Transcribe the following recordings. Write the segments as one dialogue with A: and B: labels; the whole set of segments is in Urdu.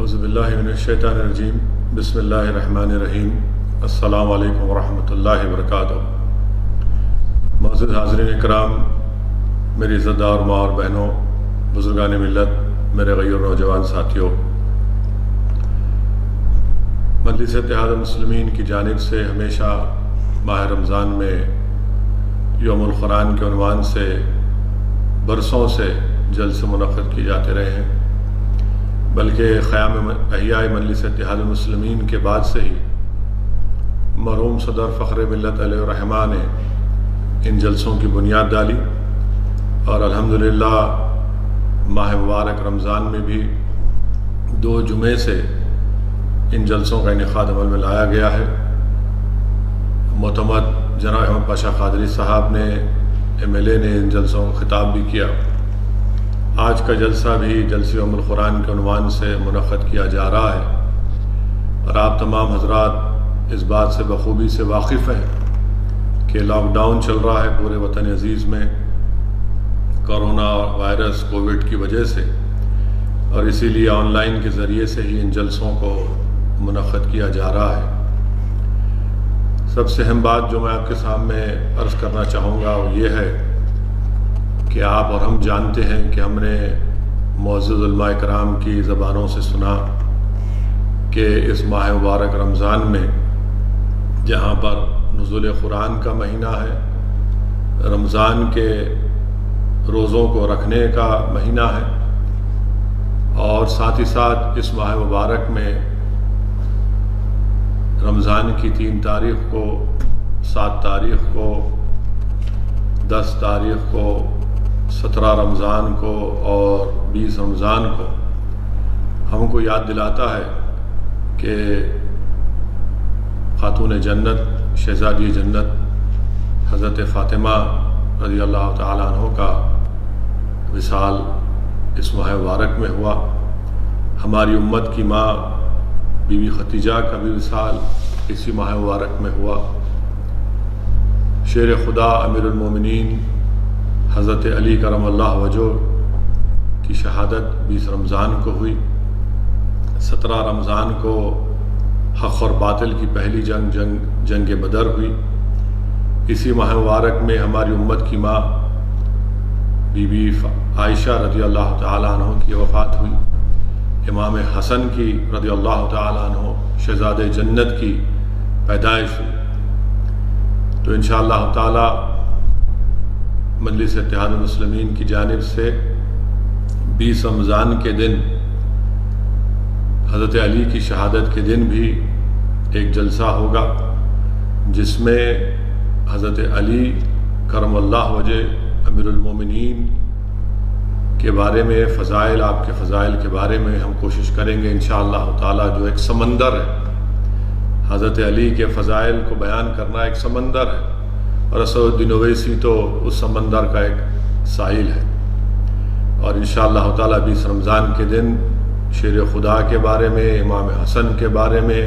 A: اعوذ باللہ من الشیطان الرجیم بسم اللہ الرحمن الرحیم السلام علیکم ورحمۃ اللہ وبرکاتہ۔ معزز حاضرین اکرام، میری عزتدار ماں اور بہنوں، بزرگان ملت، میرے غیر نوجوان ساتھیوں، مجلس اتحاد المسلمین کی جانب سے ہمیشہ ماہ رمضان میں یوم القرآن کے عنوان سے برسوں سے جلسے منعقد کیے جاتے رہے ہیں، بلکہ قیام احیاء مجلس اتحاد المسلمین کے بعد سے ہی مرحوم صدر فخر ملت علیہ الرحمہ نے ان جلسوں کی بنیاد ڈالی، اور الحمدللہ ماہ مبارک رمضان میں بھی 2 جمعے سے ان جلسوں کا انعقاد عمل میں لایا گیا ہے۔ معتمد جناب احمد پاشا قادری صاحب نے MLA نے ان جلسوں کا خطاب بھی کیا۔ آج کا جلسہ بھی جلسہ یوم القرآن کے عنوان سے منعقد کیا جا رہا ہے، اور آپ تمام حضرات اس بات سے بخوبی سے واقف ہیں کہ لاک ڈاؤن چل رہا ہے پورے وطن عزیز میں کرونا وائرس کووڈ کی وجہ سے، اور اسی لیے آن لائن کے ذریعے سے ہی ان جلسوں کو منعقد کیا جا رہا ہے۔ سب سے اہم بات جو میں آپ کے سامنے عرض کرنا چاہوں گا وہ یہ ہے کہ آپ اور ہم جانتے ہیں کہ ہم نے معزز علماء کرام کی زبانوں سے سنا کہ اس ماہ مبارک رمضان میں جہاں پر نزول قرآن کا مہینہ ہے، رمضان کے روزوں کو رکھنے کا مہینہ ہے، اور ساتھ ہی ساتھ اس ماہ مبارک میں رمضان کی 3 تاریخ کو، 7 تاریخ کو، 10 تاریخ کو، 17 رمضان کو اور 20 رمضان کو ہم کو یاد دلاتا ہے کہ خاتون جنت، شہزادی جنت حضرت فاطمہ رضی اللہ تعالیٰ عنہ کا وصال اس ماہ مبارک میں ہوا۔ ہماری امت کی ماں بی بی خدیجہ کا بھی وصال اسی ماہ مبارک میں ہوا۔ شیر خدا امیر المومنین حضرت علی کرم اللہ وجہ کی شہادت 20 رمضان کو ہوئی۔ 17 رمضان کو حق اور باطل کی پہلی جنگ بدر ہوئی۔ اسی ماہ مبارک میں ہماری امت کی ماں بی بی عائشہ رضی اللہ تعالیٰ عنہ کی وفات ہوئی۔ امام حسن کی رضی اللہ تعالیٰ عنہ شہزاد جنت کی پیدائش ہوئی۔ تو انشاءاللہ تعالیٰ مجلس اتحاد المسلمین کی جانب سے 20 رمضان کے دن حضرت علی کی شہادت کے دن بھی ایک جلسہ ہوگا، جس میں حضرت علی کرم اللہ وجہ امیر المومنین کے بارے میں فضائل، آپ کے فضائل کے بارے میں ہم کوشش کریں گے انشاءاللہ تعالیٰ۔ جو ایک سمندر ہے، حضرت علی کے فضائل کو بیان کرنا ایک سمندر ہے، اور اسد الدین اویسی تو اس سمندر کا ایک ساحل ہے۔ اور انشاءاللہ تعالیٰ 20 رمضان کے دن شیر خدا کے بارے میں، امام حسن کے بارے میں،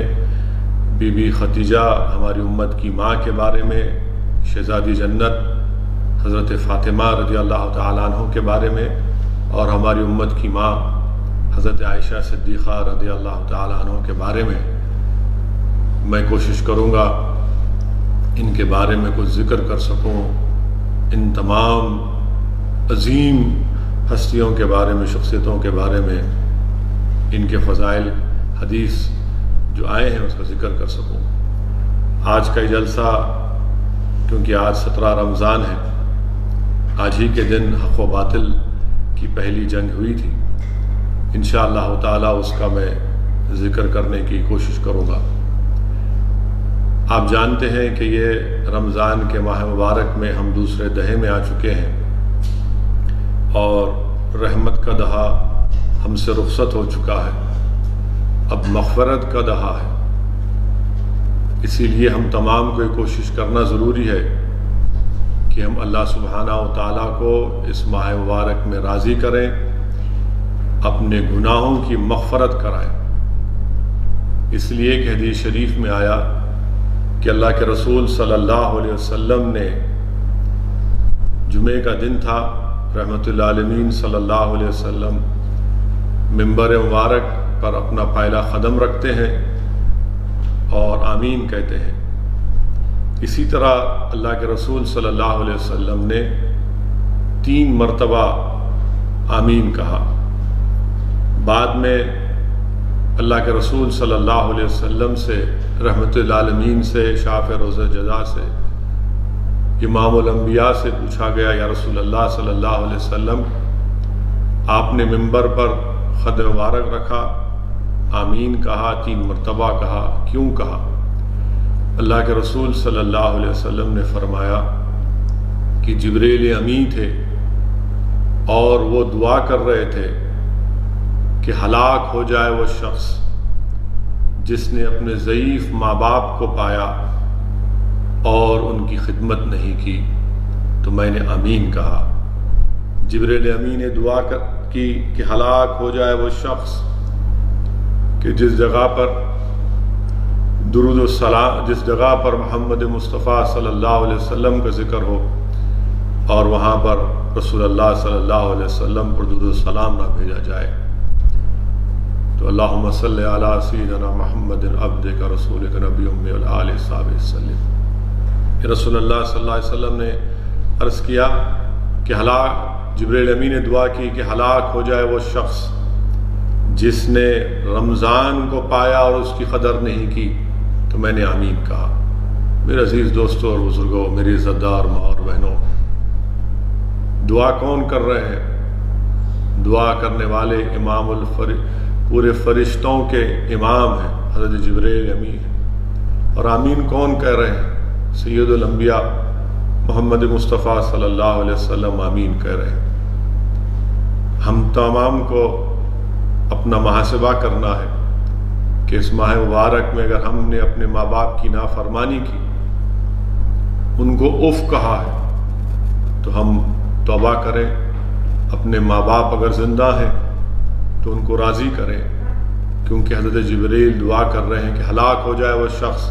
A: بی بی خدیجہ ہماری امت کی ماں کے بارے میں، شہزادی جنت حضرت فاطمہ رضی اللہ تعالیٰ عنہ کے بارے میں، اور ہماری امت کی ماں حضرت عائشہ صدیقہ رضی اللہ تعالیٰ عنہ کے بارے میں کوشش کروں گا ان کے بارے میں کچھ ذکر کر سکوں، ان تمام عظیم ہستیوں کے بارے میں، شخصیتوں کے بارے میں، ان کے فضائل حدیث جو آئے ہیں اس کا ذکر کر سکوں۔ آج کا یہ جلسہ کیونکہ آج 17 رمضان ہے، آج ہی کے دن حق و باطل کی پہلی جنگ ہوئی تھی، انشاءاللہ تعالیٰ اس کا میں ذکر کرنے کی کوشش کروں گا۔ آپ جانتے ہیں کہ یہ رمضان کے ماہ مبارک میں ہم دوسرے دہے میں آ چکے ہیں، اور رحمت کا دہا ہم سے رخصت ہو چکا ہے، اب مغفرت کا دہا ہے۔ اسی لیے ہم تمام کو یہ کوشش کرنا ضروری ہے کہ ہم اللہ سبحانہ و تعالیٰ کو اس ماہ مبارک میں راضی کریں، اپنے گناہوں کی مغفرت کرائیں۔ اس لیے کہ حدیث شریف میں آیا کہ اللہ کے رسول صلی اللہ علیہ وسلم نے جمعے کا دن تھا، رحمت اللہ علیہ صلی اللہ علیہ وسلم ممبر مبارک پر اپنا پائلا قدم رکھتے ہیں اور آمین کہتے ہیں۔ اسی طرح اللہ کے رسول صلی اللہ علیہ وسلم نے 3 مرتبہ آمین کہا۔ بعد میں اللہ کے رسول صلی اللہ علیہ وسلم سے رحمت للعالمین سے شافع روز جزا سے امام الانبیاء سے پوچھا گیا، یا رسول اللہ صلی اللہ علیہ وسلم آپ نے منبر پر خد مبارک رکھا، آمین کہا، 3 مرتبہ کہا، کیوں کہا؟ اللہ کے رسول صلی اللہ علیہ وسلم نے فرمایا کہ جبریل امی تھے اور وہ دعا کر رہے تھے کہ ہلاک ہو جائے وہ شخص جس نے اپنے ضعیف ماں باپ کو پایا اور ان کی خدمت نہیں کی، تو میں نے آمین کہا۔ جبریل امی نے دعا کی کہ ہلاک ہو جائے وہ شخص کہ جس جگہ پر درود و سلام، جس جگہ پر محمد مصطفیٰ صلی اللہ علیہ وسلم کا ذکر ہو اور وہاں پر رسول اللہ صلی اللہ علیہ وسلم پر درود و سلام نہ بھیجا جائے۔ تو اللہم صلی علی سیدنا محمد عبدک رسولک نبی امی والآلہ صحابہ وسلم۔ رسول اللہ صلی اللہ علیہ وسلم نے عرض کیا کہ جبریل امی نے دعا کی کہ ہلاک ہو جائے وہ شخص جس نے رمضان کو پایا اور اس کی قدر نہیں کی، تو میں نے آمین کہا۔ میرے عزیز دوستوں اور بزرگوں، میری عزت دار ماں اور بہنوں، دعا کون کر رہے ہیں؟ دعا کرنے والے امام پورے فرشتوں کے امام ہیں، حضرت جبریل امی ہیں۔ اور آمین کون کہہ رہے ہیں؟ سید الانبیاء محمد مصطفیٰ صلی اللہ علیہ وسلم آمین کہہ رہے ہیں۔ ہم تمام کو اپنا محاسبہ کرنا ہے کہ اس ماہ مبارک میں اگر ہم نے اپنے ماں باپ کی نافرمانی کی، ان کو اف کہا ہے، تو ہم توبہ کریں۔ اپنے ماں باپ اگر زندہ ہیں تو ان کو راضی کریں، کیونکہ حضرت جبریل دعا کر رہے ہیں کہ ہلاک ہو جائے وہ شخص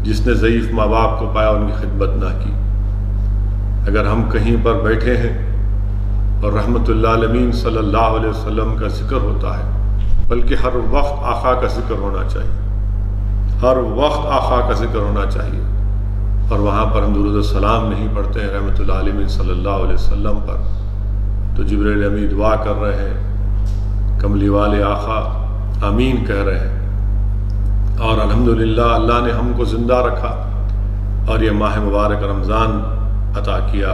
A: جس نے ضعیف ماں باپ کو پایا، ان کی خدمت نہ کی۔ اگر ہم کہیں پر بیٹھے ہیں اور رحمت اللہ علیہ صلی اللہ علیہ وسلم کا ذکر ہوتا ہے، بلکہ ہر وقت آقا کا ذکر ہونا چاہیے، ہر وقت آقا کا ذکر ہونا چاہیے، اور وہاں پر ہم درود السلام نہیں پڑھتے ہیں رحمت اللہ علیہ صلی اللہ علیہ وسلم پر، تو جبریل امی دعا کر رہے ہیں، کملی والے آقا آمین کہہ رہے ہیں۔ اور الحمدللہ اللہ نے ہم کو زندہ رکھا اور یہ ماہ مبارک رمضان عطا کیا،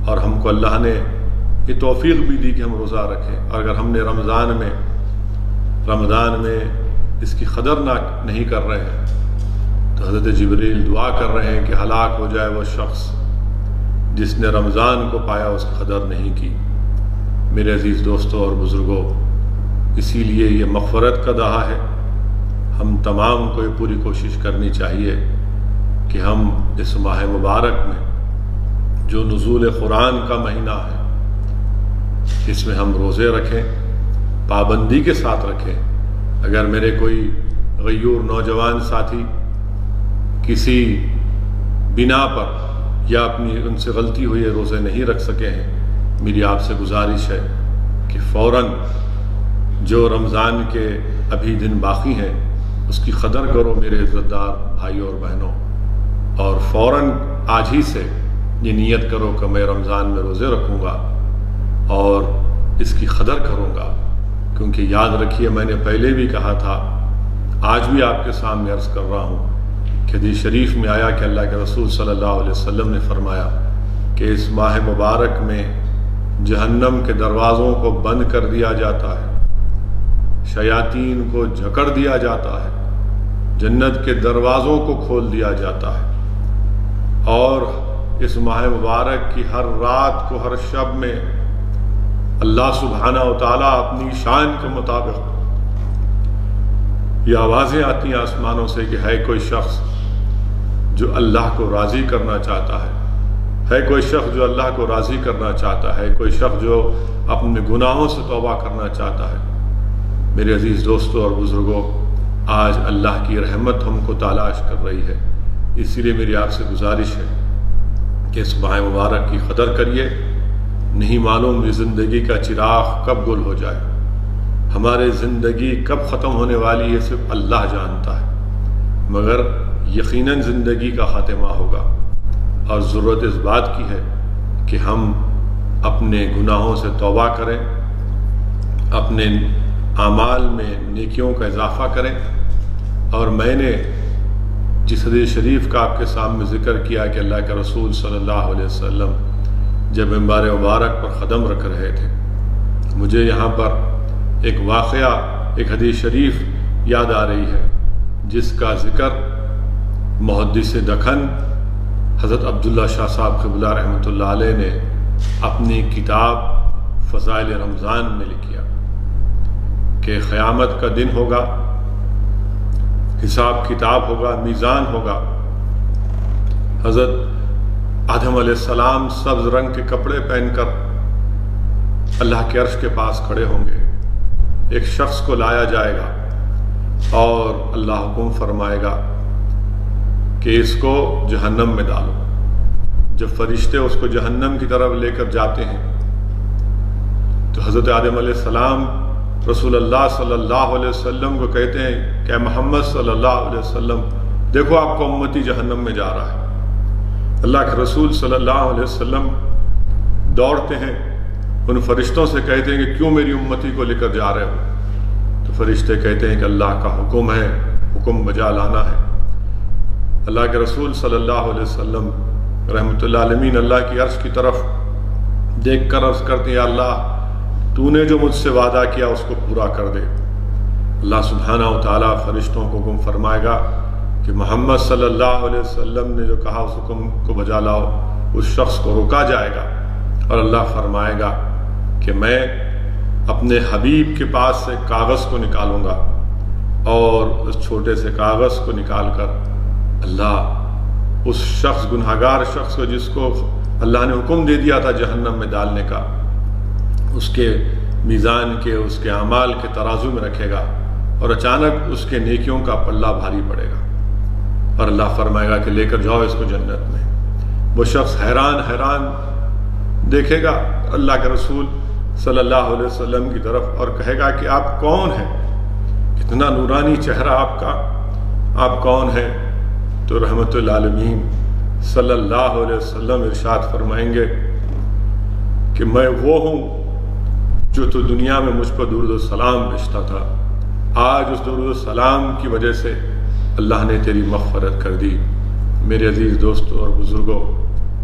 A: اور ہم کو اللہ نے یہ توفیق بھی دی کہ ہم روزہ رکھیں۔ اور اگر ہم نے رمضان میں اس کی قدر نہیں کر رہے ہیں، تو حضرت جبریل دعا کر رہے ہیں کہ ہلاک ہو جائے وہ شخص جس نے رمضان کو پایا، اس کی قدر نہیں کی۔ میرے عزیز دوستوں اور بزرگوں، اسی لیے یہ مغفرت کا دہا ہے۔ ہم تمام کو یہ پوری کوشش کرنی چاہیے کہ ہم اس ماہ مبارک میں جو نزول قرآن کا مہینہ ہے، اس میں ہم روزے رکھیں، پابندی کے ساتھ رکھیں۔ اگر میرے کوئی غیور نوجوان ساتھی کسی بنا پر یا ان سے غلطی ہوئی ہے روزے نہیں رکھ سکے ہیں، میری آپ سے گزارش ہے کہ فوراً جو رمضان کے ابھی دن باقی ہیں اس کی قدر کرو میرے عزت دار بھائیوں اور بہنوں، اور فوراً آج ہی سے یہ نیت کرو کہ میں رمضان میں روزے رکھوں گا اور اس کی قدر کروں گا، کیونکہ یاد رکھیے میں نے پہلے بھی کہا تھا، آج بھی آپ کے سامنے عرض کر رہا ہوں کہ حدیث شریف میں آیا کہ اللہ کے رسول صلی اللہ علیہ وسلم نے فرمایا کہ اس ماہ مبارک میں جہنم کے دروازوں کو بند کر دیا جاتا ہے، شیاطین کو جھکڑ دیا جاتا ہے، جنت کے دروازوں کو کھول دیا جاتا ہے، اور اس ماہ مبارک کی ہر رات کو، ہر شب میں اللہ سبحانہ و تعالیٰ اپنی شان کے مطابق یہ آوازیں آتی ہیں آسمانوں سے کہ ہے کوئی شخص جو اللہ کو راضی کرنا چاہتا ہے کوئی شخص جو اللہ کو راضی کرنا چاہتا ہے، کوئی شخص جو اپنے گناہوں سے توبہ کرنا چاہتا ہے۔ میرے عزیز دوستوں اور بزرگوں، آج اللہ کی رحمت ہم کو تلاش کر رہی ہے، اسی لیے میری آپ سے گزارش ہے کہ اس ماہ مبارک کی قدر کریے۔ نہیں معلوم یہ زندگی کا چراغ کب گل ہو جائے، ہماری زندگی کب ختم ہونے والی ہے صرف اللہ جانتا ہے، مگر یقیناً زندگی کا خاتمہ ہوگا، اور ضرورت اس بات کی ہے کہ ہم اپنے گناہوں سے توبہ کریں، اپنے اعمال میں نیکیوں کا اضافہ کریں۔ اور میں نے جس حدیث شریف کا آپ کے سامنے ذکر کیا کہ اللہ کے رسول صلی اللہ علیہ وسلم جب منبر مبارک پر قدم رکھ رہے تھے، مجھے یہاں پر ایک واقعہ، ایک حدیث شریف یاد آ رہی ہے جس کا ذکر محدث دکن حضرت عبداللہ شاہ صاحب قبلہ رحمۃ اللہ علیہ نے اپنی کتاب فضائل رمضان میں لکھا کہ قیامت کا دن ہوگا، حساب کتاب ہوگا، میزان ہوگا۔ حضرت آدم علیہ السلام سبز رنگ کے کپڑے پہن کر اللہ کے عرش کے پاس کھڑے ہوں گے، ایک شخص کو لایا جائے گا اور اللہ حکم فرمائے گا کہ اس کو جہنم میں ڈالو۔ جب فرشتے اس کو جہنم کی طرف لے کر جاتے ہیں تو حضرت آدم علیہ السلام رسول اللہ صلی اللہ علیہ وسلم کو کہتے ہیں کہ محمد صلی اللہ علیہ وسلم دیکھو آپ کو امتی جہنم میں جا رہا ہے۔ اللہ کے رسول صلی اللہ علیہ وسلم دوڑتے ہیں، ان فرشتوں سے کہتے ہیں کہ کیوں میری امتی کو لے کر جا رہے ہو؟ تو فرشتے کہتے ہیں کہ اللہ کا حکم ہے، حکم بجا لانا ہے۔ اللہ کے رسول صلی اللہ علیہ وسلم رحمۃ اللہ علیہ اللہ کی عرش کی طرف دیکھ کر عرض کرتے ہیں یا اللہ تو نے جو مجھ سے وعدہ کیا اس کو پورا کر دے۔ اللہ سبحانہ و تعالیٰ فرشتوں کو حکم فرمائے گا کہ محمد صلی اللہ علیہ وسلم نے جو کہا اس حکم کو بجا لاؤ۔ اس شخص کو روکا جائے گا اور اللہ فرمائے گا کہ میں اپنے حبیب کے پاس سے کاغذ کو نکالوں گا، اور اس چھوٹے سے کاغذ کو نکال کر اللہ اس شخص، گنہگار شخص کو جس کو اللہ نے حکم دے دیا تھا جہنم میں ڈالنے کا، اس کے میزان کے، اس کے اعمال کے ترازو میں رکھے گا، اور اچانک اس کے نیکیوں کا پلہ بھاری پڑے گا، اور اللہ فرمائے گا کہ لے کر جاؤ اس کو جنت میں۔ وہ شخص حیران دیکھے گا اللہ کے رسول صلی اللہ علیہ وسلم کی طرف اور کہے گا کہ آپ کون ہیں؟ اتنا نورانی چہرہ آپ کا، آپ کون ہیں؟ تو رحمت للعالمین صلی اللہ علیہ وسلم ارشاد فرمائیں گے کہ میں وہ ہوں جو تو دنیا میں مجھ پر درود السلام بھیجتا تھا، آج اس درود السلام کی وجہ سے اللہ نے تیری مغفرت کر دی۔ میرے عزیز دوستوں اور بزرگوں،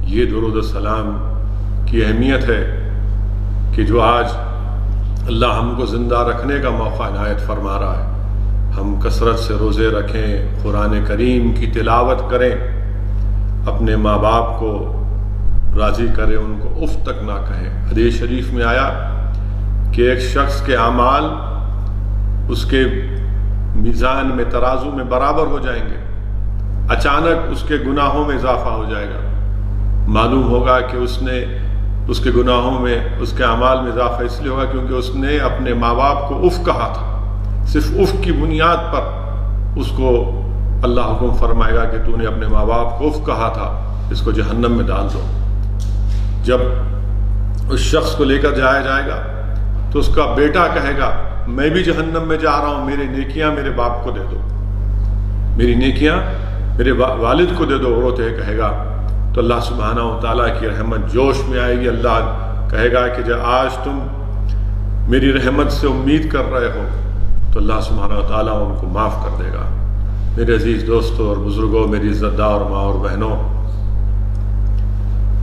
A: یہ درود السلام کی اہمیت ہے کہ جو آج اللہ ہم کو زندہ رکھنے کا موقع عنایت فرما رہا ہے۔ ہم کثرت سے روزے رکھیں، قرآن کریم کی تلاوت کریں، اپنے ماں باپ کو راضی کریں، ان کو اف تک نہ کہیں۔ حدیث شریف میں آیا کہ ایک شخص کے اعمال اس کے میزان میں، ترازو میں برابر ہو جائیں گے، اچانک اس کے گناہوں میں اضافہ ہو جائے گا۔ معلوم ہوگا کہ اس کے گناہوں میں، اس کے اعمال میں اضافہ اس لیے ہوگا کیونکہ اس نے اپنے ماں باپ کو اف کہا تھا۔ صرف اف کی بنیاد پر اس کو اللہ حکم فرمائے گا کہ تو نے اپنے ماں باپ کو اف کہا تھا، اس کو جہنم میں ڈال دو۔ جب اس شخص کو لے کر جایا جائے گا تو اس کا بیٹا کہے گا میں بھی جہنم میں جا رہا ہوں، میری نیکیاں میرے باپ کو دے دو، میری نیکیاں میرے والد کو دے دو۔ روتے کہے گا تو اللہ سبحانہ و تعالیٰ کی رحمت جوش میں آئے گی۔ اللہ کہے گا کہ جب آج تم میری رحمت سے امید کر رہے ہو تو اللہ سبحانہ و تعالیٰ ان کو معاف کر دے گا۔ میرے عزیز دوستوں اور بزرگوں، میری عزت دار ماں اور بہنوں،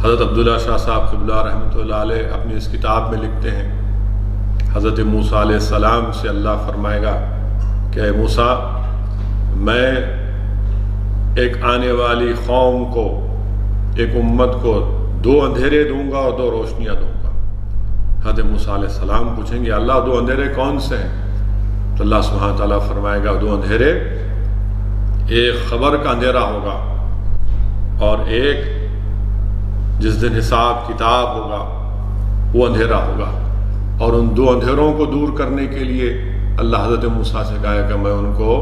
A: حضرت عبداللہ شاہ صاحب قبلہ رحمۃ اللہ علیہ اپنی اس کتاب میں لکھتے ہیں، حضرت موسیٰ علیہ السلام سے اللہ فرمائے گا کہ اے موسیٰ، میں ایک آنے والی قوم کو، ایک امت کو 2 اندھیرے دوں گا اور 2 روشنیاں دوں گا۔ حضرت موسیٰ علیہ السلام پوچھیں گے اللہ 2 اندھیرے کون سے ہیں؟ تو اللہ سبحانہ تعالیٰ فرمائے گا 2 اندھیرے، ایک خبر کا اندھیرا ہوگا اور ایک جس دن حساب کتاب ہوگا وہ اندھیرا ہوگا۔ اور ان 2 اندھیروں کو دور کرنے کے لیے اللہ حضرت موسیٰ سے کہا کہ میں ان کو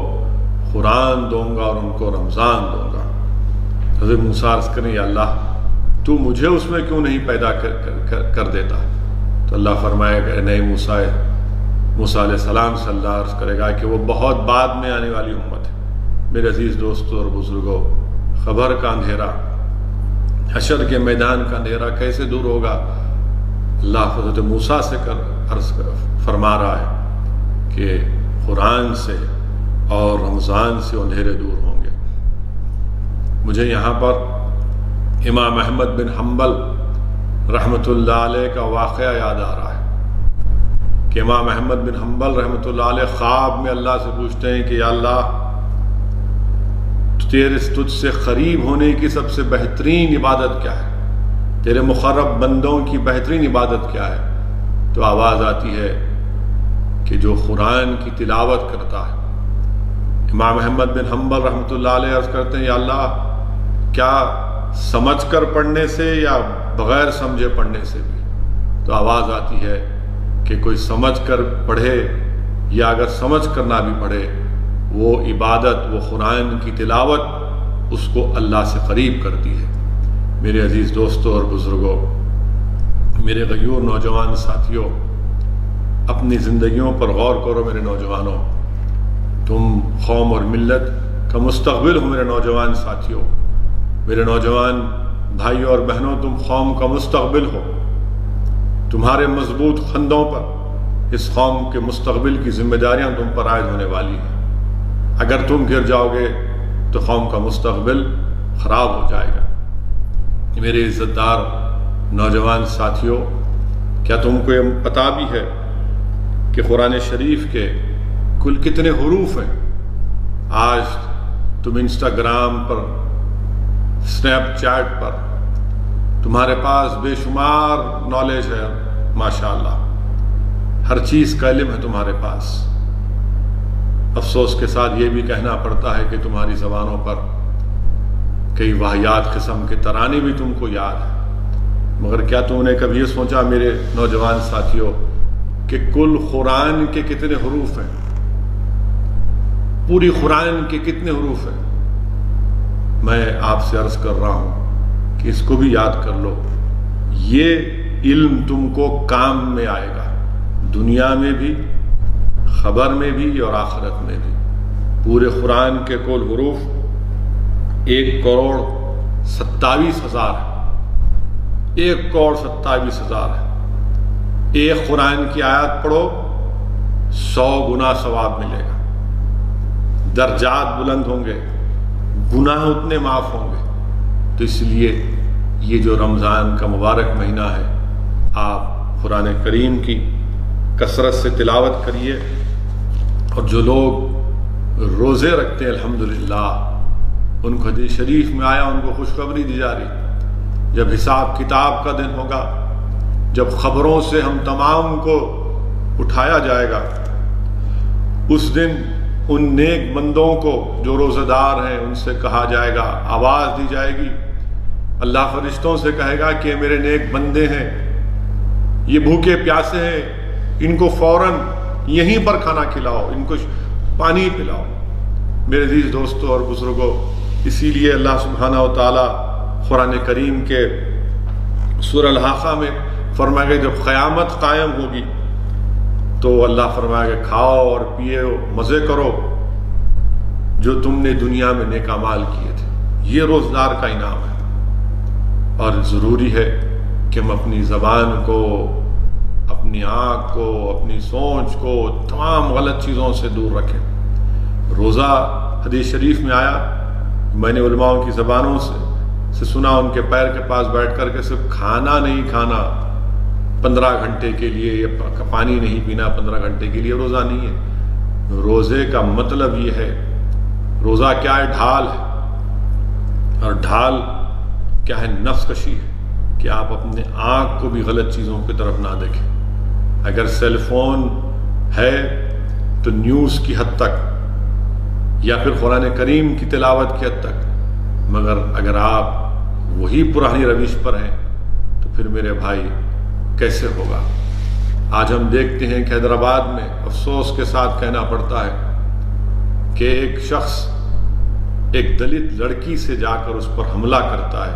A: قرآن دوں گا اور ان کو رمضان دوں گا۔ حضرت موسیٰ عرض کریں یا اللہ تو مجھے اس میں کیوں نہیں پیدا کر دیتا؟ تو اللہ فرمائے کہ نہیں موسیٰ، موسیٰ علیہ السلام سے اللہ عرض کرے گا کہ وہ بہت بعد میں آنے والی امت ہے۔ میرے عزیز دوستوں اور بزرگوں، خبر کا اندھیرا، حشر کے میدان کا اندھیرا کیسے دور ہوگا؟ اللہ حضرت موسیٰ سے عرض فرما رہا ہے کہ قرآن سے اور رمضان سے اندھیرے دور ہوں گے۔ مجھے یہاں پر امام احمد بن حنبل رحمۃ اللہ علیہ کا واقعہ یاد آ رہا ہے کہ امام احمد بن حنبل رحمۃ اللہ علیہ خواب میں اللہ سے پوچھتے ہیں کہ یا اللہ، تجھ سے قریب ہونے کی سب سے بہترین عبادت کیا ہے؟ تیرے مقرب بندوں کی بہترین عبادت کیا ہے؟ تو آواز آتی ہے کہ جو قرآن کی تلاوت کرتا ہے۔ امام احمد بن حنبل رحمۃ اللہ علیہ عرض کرتے ہیں یا اللہ، کیا سمجھ کر پڑھنے سے یا بغیر سمجھے پڑھنے سے بھی؟ تو آواز آتی ہے کہ کوئی سمجھ کر پڑھے یا اگر سمجھ کر نہ بھی پڑھے، وہ عبادت، وہ قرآن کی تلاوت اس کو اللہ سے قریب کرتی ہے۔ میرے عزیز دوستوں اور بزرگوں، میرے غیور نوجوان ساتھیوں، اپنی زندگیوں پر غور کرو میرے نوجوانوں۔ تم قوم اور ملت کا مستقبل ہو میرے نوجوان ساتھیوں، میرے نوجوان بھائیوں اور بہنوں، تم قوم کا مستقبل ہو۔ تمہارے مضبوط کندھوں پر اس قوم کے مستقبل کی ذمہ داریاں تم پر عائد ہونے والی ہیں۔ اگر تم گر جاؤ گے تو قوم کا مستقبل خراب ہو جائے گا۔ میرے عزت دار نوجوان ساتھیوں، کیا تم کو یہ پتہ بھی ہے کہ قرآن شریف کے کل کتنے حروف ہیں؟ آج تم انسٹاگرام پر، اسنیپ چیٹ پر تمہارے پاس بے شمار نالج ہے، ماشاءاللہ، ہر چیز کا علم ہے تمہارے پاس۔ افسوس کے ساتھ یہ بھی کہنا پڑتا ہے کہ تمہاری زبانوں پر کئی واہیات قسم کے ترانے بھی تم کو یاد ہیں، مگر کیا تم نے کبھی یہ سوچا میرے نوجوان ساتھیوں کہ کل قرآن کے کتنے حروف ہیں؟ پوری قرآن کے کتنے حروف ہیں؟ میں آپ سے عرض کر رہا ہوں کہ اس کو بھی یاد کر لو۔ یہ علم تم کو کام میں آئے گا، دنیا میں بھی، خبر میں بھی اور آخرت میں بھی۔ پورے قرآن کے کل حروف 1,27,000 ہے، 1,27,000 ہے۔ ایک قرآن کی آیت پڑھو 100 گنا ثواب ملے گا، درجات بلند ہوں گے، گناہ اتنے معاف ہوں گے۔ تو اس لیے یہ جو رمضان کا مبارک مہینہ ہے، آپ قرآن کریم کی کثرت سے تلاوت کریے، اور جو لوگ روزے رکھتے ہیں الحمدللہ، ان کو حدیث شریف میں آیا، ان کو خوشخبری دی جا رہی، جب حساب کتاب کا دن ہوگا، جب خبروں سے ہم تمام کو اٹھایا جائے گا، اس دن ان نیک بندوں کو جو روزہ دار ہیں ان سے کہا جائے گا، آواز دی جائے گی، اللہ فرشتوں سے کہے گا کہ میرے نیک بندے ہیں، یہ بھوکے پیاسے ہیں، ان کو فوراً یہیں پر کھانا کھلاؤ، ان کو پانی پلاؤ۔ میرے عزیز دوستوں اور بزرگوں، اسی لیے اللہ سبحانہ و تعالیٰ قرآن کریم کے سورہ الحاقہ میں فرمائے گا جب قیامت قائم ہوگی تو اللہ فرمائے گا کھاؤ اور پیو، مزے کرو جو تم نے دنیا میں نیک اعمال کیے تھے۔ یہ روزدار کا انعام ہے، اور ضروری ہے کہ ہم اپنی زبان کو، اپنی آنکھ کو، اپنی سوچ کو تمام غلط چیزوں سے دور رکھیں۔ روزہ حدیث شریف میں آیا، میں نے علماء کی زبانوں سے سنا، ان کے پیر کے پاس بیٹھ کر کے صرف کھانا نہیں کھانا 15 گھنٹے کے لیے، یا پانی نہیں پینا 15 گھنٹے کے لیے روزہ نہیں ہے۔ روزے کا مطلب یہ ہے، روزہ کیا ہے؟ ڈھال ہے، اور ڈھال کیا ہے؟ نفس کشی ہے، کہ آپ اپنے آنکھ کو بھی غلط چیزوں کی طرف نہ دیکھیں۔ اگر سیل فون ہے تو نیوز کی حد تک، یا پھر قرآن کریم کی تلاوت کی حد تک، مگر اگر آپ وہی پرانی روش پر ہیں تو پھر میرے بھائی کیسے ہوگا؟ آج ہم دیکھتے ہیں کہ حیدرآباد میں افسوس کے ساتھ کہنا پڑتا ہے کہ ایک شخص ایک دلت لڑکی سے جا کر اس پر حملہ کرتا ہے۔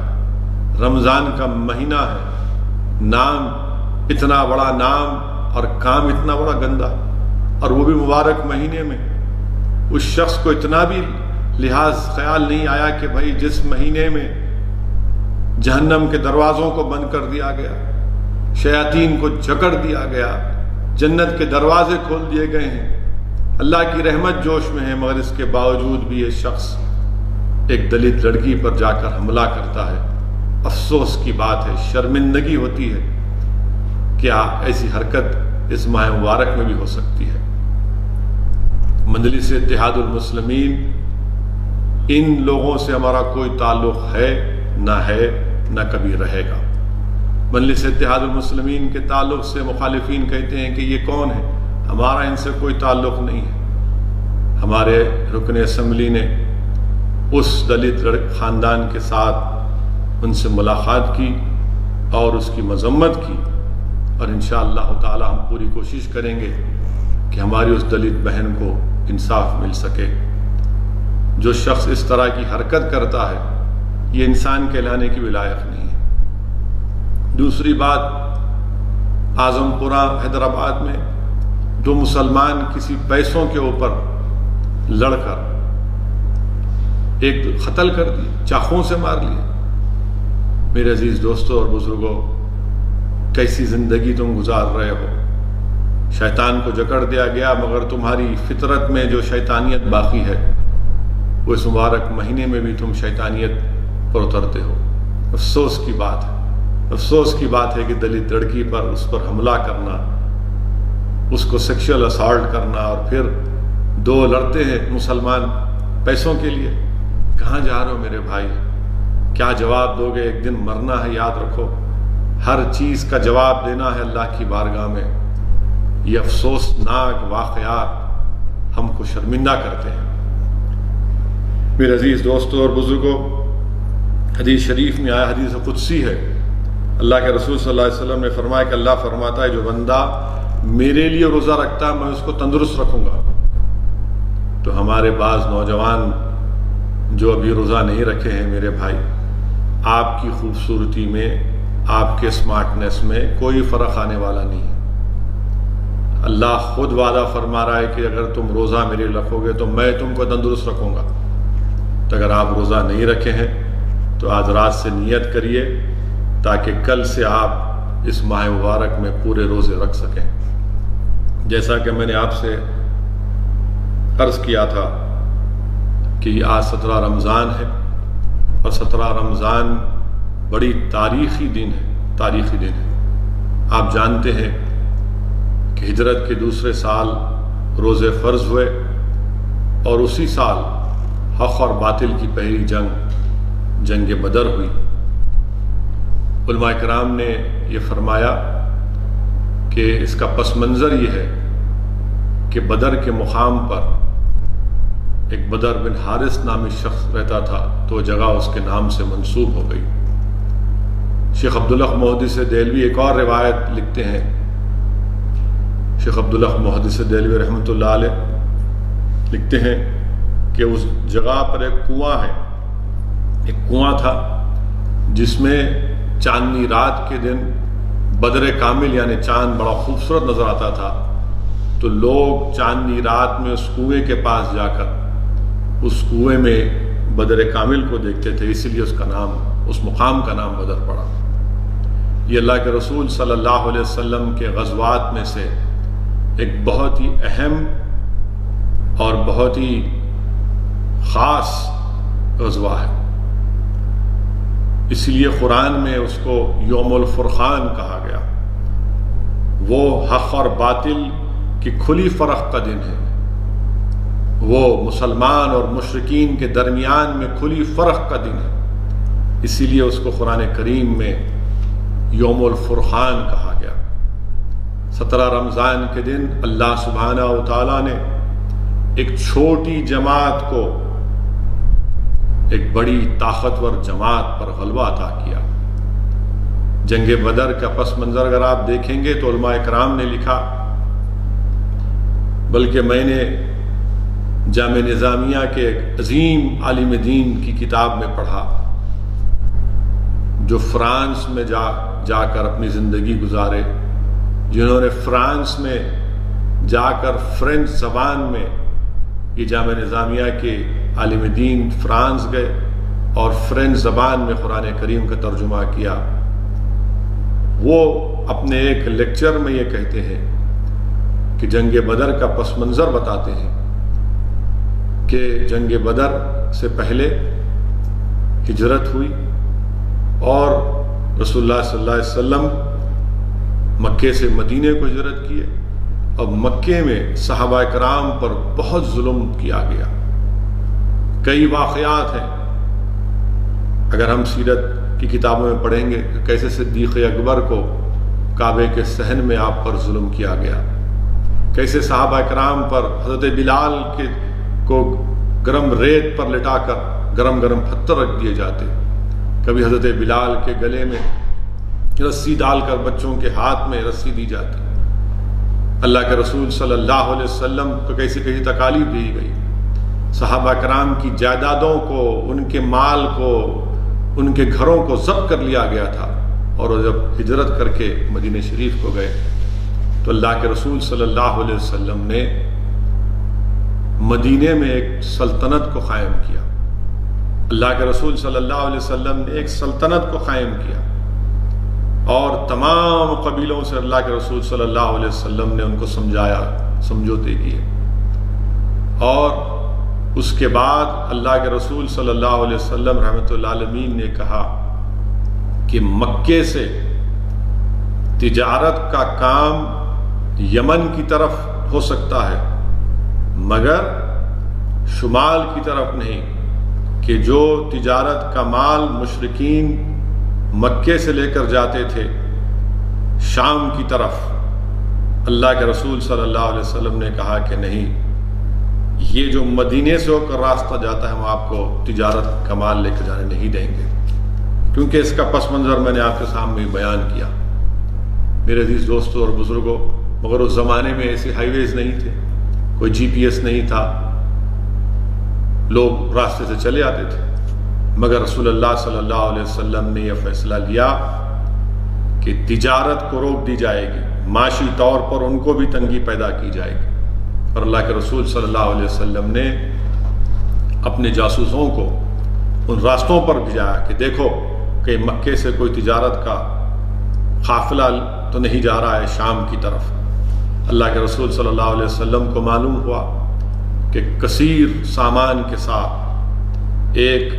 A: رمضان کا مہینہ ہے، نام اتنا بڑا نام اور کام اتنا بڑا گندا، اور وہ بھی مبارک مہینے میں، اس شخص کو اتنا بھی لحاظ خیال نہیں آیا کہ بھائی جس مہینے میں جہنم کے دروازوں کو بند کر دیا گیا، شیاطین کو جکڑ دیا گیا، جنت کے دروازے کھول دیے گئے ہیں، اللہ کی رحمت جوش میں ہے، مگر اس کے باوجود بھی یہ شخص ایک دلت لڑکی پر جا کر حملہ کرتا ہے۔ افسوس کی بات ہے، شرمندگی ہوتی ہے، کیا ایسی حرکت اس ماہ مبارک میں بھی ہو سکتی ہے؟ مجلس اتحاد المسلمین، ان لوگوں سے ہمارا کوئی تعلق ہے نہ کبھی رہے گا۔ مجلس اتحاد المسلمین کے تعلق سے مخالفین کہتے ہیں کہ یہ کون ہے؟ ہمارا ان سے کوئی تعلق نہیں ہے۔ ہمارے رکن اسمبلی نے اس دلت خاندان کے ساتھ ان سے ملاقات کی اور اس کی مذمت کی، اور انشاءاللہ تعالی ہم پوری کوشش کریں گے کہ ہماری اس دلت بہن کو انصاف مل سکے۔ جو شخص اس طرح کی حرکت کرتا ہے یہ انسان کہلانے کی بھی لائق نہیں ہے۔ دوسری بات، اعظم پورہ حیدرآباد میں دو مسلمان کسی پیسوں کے اوپر لڑ کر ایک قتل کر دی، چاقوؤں سے مار لیے۔ میرے عزیز دوستوں اور بزرگوں، کیسی زندگی تم گزار رہے ہو؟ شیطان کو جکڑ دیا گیا، مگر تمہاری فطرت میں جو شیطانیت باقی ہے وہ اس مبارک مہینے میں بھی تم شیطانیت پر اترتے ہو۔ افسوس کی بات ہے، افسوس کی بات ہے کہ دلت لڑکی پر اس پر حملہ کرنا، اس کو سیکشل اسالٹ کرنا، اور پھر دو لڑتے ہیں مسلمان پیسوں کے لیے۔ کہاں جا رہے ہو میرے بھائی؟ کیا جواب دو گے؟ ایک دن مرنا ہے، یاد رکھو۔ ہر چیز کا جواب دینا ہے اللہ کی بارگاہ میں۔ یہ افسوسناک واقعات ہم کو شرمندہ کرتے ہیں۔ میرے عزیز دوستوں اور بزرگوں، حدیث شریف میں آیا، حدیث قدسی ہے، اللہ کے رسول صلی اللہ علیہ وسلم نے فرمایا کہ اللہ فرماتا ہے جو بندہ میرے لیے روزہ رکھتا ہے میں اس کو تندرست رکھوں گا۔ تو ہمارے بعض نوجوان جو ابھی روزہ نہیں رکھے ہیں، میرے بھائی، آپ کی خوبصورتی میں، آپ کے اسمارٹنیس میں کوئی فرق آنے والا نہیں ہے۔ اللہ خود وعدہ فرما رہا ہے کہ اگر تم روزہ میرے لیے رکھو گے تو میں تم کو تندرست رکھوں گا۔ تو اگر آپ روزہ نہیں رکھے ہیں تو آج رات سے نیت کریے تاکہ کل سے آپ اس ماہ مبارک میں پورے روزے رکھ سکیں۔ جیسا کہ میں نے آپ سے عرض کیا تھا کہ آج 17 رمضان ہے، اور 17 رمضان بڑی تاریخی دن ہے۔ آپ جانتے ہیں کہ ہجرت کے دوسرے سال روزے فرض ہوئے، اور اسی سال حق اور باطل کی پہلی جنگ بدر ہوئی۔ علماء کرام نے یہ فرمایا کہ اس کا پس منظر یہ ہے کہ بدر کے مقام پر ایک بدر بن حارث نامی شخص رہتا تھا، تو جگہ اس کے نام سے منسوب ہو گئی۔ شیخ عبدالحق محدث دہلوی ایک اور روایت لکھتے ہیں، شیخ عبدالحق محدث دہلوی رحمۃ اللہ علیہ لکھتے ہیں کہ اس جگہ پر ایک کنواں تھا جس میں چاندنی رات کے دن بدر کامل یعنی چاند بڑا خوبصورت نظر آتا تھا، تو لوگ چاندنی رات میں اس کنویں کے پاس جا کر اس کنویں میں بدر کامل کو دیکھتے تھے، اسی لیے اس مقام کا نام بدر پڑا۔ یہ اللہ کے رسول صلی اللہ علیہ وسلم کے غزوات میں سے ایک بہت ہی اہم اور بہت ہی خاص غزوہ ہے، اس لیے قرآن میں اس کو یوم الفرقان کہا گیا۔ وہ حق اور باطل کی کھلی فرق کا دن ہے، وہ مسلمان اور مشرکین کے درمیان میں کھلی فرق کا دن ہے، اسی لیے اس کو قرآن کریم میں یوم الفرقان کہا گیا۔ 17 رمضان کے دن اللہ سبحانہ و تعالیٰ نے ایک چھوٹی جماعت کو ایک بڑی طاقتور جماعت پر غلبہ عطا کیا۔ جنگ بدر کا پس منظر اگر آپ دیکھیں گے تو علماء کرام نے لکھا، بلکہ میں نے جامع نظامیہ کے ایک عظیم عالم دین کی کتاب میں پڑھا جو فرانس میں جا کر اپنی زندگی گزارے، جنہوں نے فرانس میں جا کر فرینچ زبان میں یہ جامعہ نظامیہ کے عالم دین فرانس گئے اور فرینچ زبان میں قرآن کریم کا ترجمہ کیا۔ وہ اپنے ایک لیکچر میں یہ کہتے ہیں کہ جنگ بدر کا پس منظر بتاتے ہیں کہ جنگ بدر سے پہلے ہجرت ہوئی اور رسول اللہ صلی اللہ علیہ وسلم مکے سے مدینے کو ہجرت کیے، اور مکے میں صحابہ کرام پر بہت ظلم کیا گیا۔ کئی واقعات ہیں، اگر ہم سیرت کی کتابوں میں پڑھیں گے کہ کیسے صدیق اکبر کو کعبے کے صحن میں آپ پر ظلم کیا گیا، کیسے صحابہ کرام پر حضرت بلال کو گرم ریت پر لٹا کر گرم گرم پتھر رکھ دیے جاتے، کبھی حضرت بلال کے گلے میں رسی ڈال کر بچوں کے ہاتھ میں رسی دی جاتی۔ اللہ کے رسول صلی اللہ علیہ وسلم کو کیسی کیسی تکالیف دی گئی، صحابہ کرام کی جائیدادوں کو، ان کے مال کو، ان کے گھروں کو ضبط کر لیا گیا تھا، اور وہ جب ہجرت کر کے مدینہ شریف کو گئے تو اللہ کے رسول صلی اللہ علیہ وسلم نے مدینے میں ایک سلطنت کو قائم کیا۔ اللہ کے رسول صلی اللہ علیہ وسلم نے ایک سلطنت کو قائم کیا، اور تمام قبیلوں سے اللہ کے رسول صلی اللہ علیہ وسلم نے ان کو سمجھایا، سمجھوتے کیے، اور اس کے بعد اللہ کے رسول صلی اللہ علیہ وسلم رحمۃ اللہ عالمین نے کہا کہ مکے سے تجارت کا کام یمن کی طرف ہو سکتا ہے مگر شمال کی طرف نہیں، کہ جو تجارت کا مال مشرکین مکے سے لے کر جاتے تھے شام کی طرف، اللہ کے رسول صلی اللہ علیہ وسلم نے کہا کہ نہیں، یہ جو مدینے سے ہو کر راستہ جاتا ہے ہم آپ کو تجارت کا مال لے کر جانے نہیں دیں گے، کیونکہ اس کا پس منظر میں نے آپ کے سامنے بیان کیا۔ میرے عزیز دوستوں اور بزرگوں، مگر اس زمانے میں ایسے ہائی ویز نہیں تھے، کوئی جی پی ایس نہیں تھا، لوگ راستے سے چلے آتے تھے، مگر رسول اللہ صلی اللہ علیہ وسلم نے یہ فیصلہ لیا کہ تجارت کو روک دی جائے گی، معاشی طور پر ان کو بھی تنگی پیدا کی جائے گی، اور اللہ کے رسول صلی اللہ علیہ وسلم نے اپنے جاسوسوں کو ان راستوں پر بھیجایا کہ دیکھو کہ مکے سے کوئی تجارت کا قافلہ تو نہیں جا رہا ہے شام کی طرف۔ اللہ کے رسول صلی اللہ علیہ وسلم کو معلوم ہوا کہ کثیر سامان کے ساتھ ایک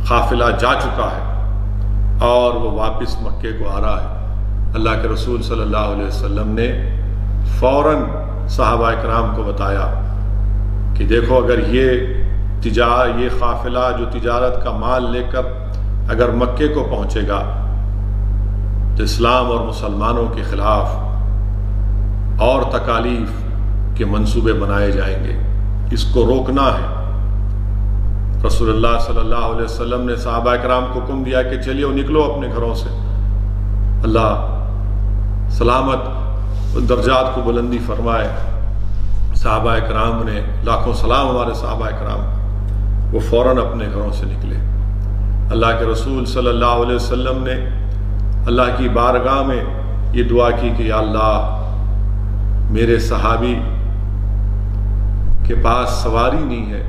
A: قافلہ جا چکا ہے اور وہ واپس مکے کو آ رہا ہے۔ اللہ کے رسول صلی اللہ علیہ وسلم نے فوراً صحابہ کرام کو بتایا کہ دیکھو اگر یہ قافلہ جو تجارت کا مال لے کر اگر مکے کو پہنچے گا تو اسلام اور مسلمانوں کے خلاف اور تکالیف کے منصوبے بنائے جائیں گے، اس کو روکنا ہے۔ رسول اللہ صلی اللہ علیہ وسلم نے صحابہ کرام کو حکم دیا کہ چلیے نکلو اپنے گھروں سے، اللہ سلامت درجات کو بلندی فرمائے۔ صحابہ کرام نے، لاکھوں سلام ہمارے صحابہ کرام، وہ فوراً اپنے گھروں سے نکلے۔ اللہ کے رسول صلی اللہ علیہ وسلم نے اللہ کی بارگاہ میں یہ دعا کی کہ یا اللہ میرے صحابی کے پاس سواری نہیں ہے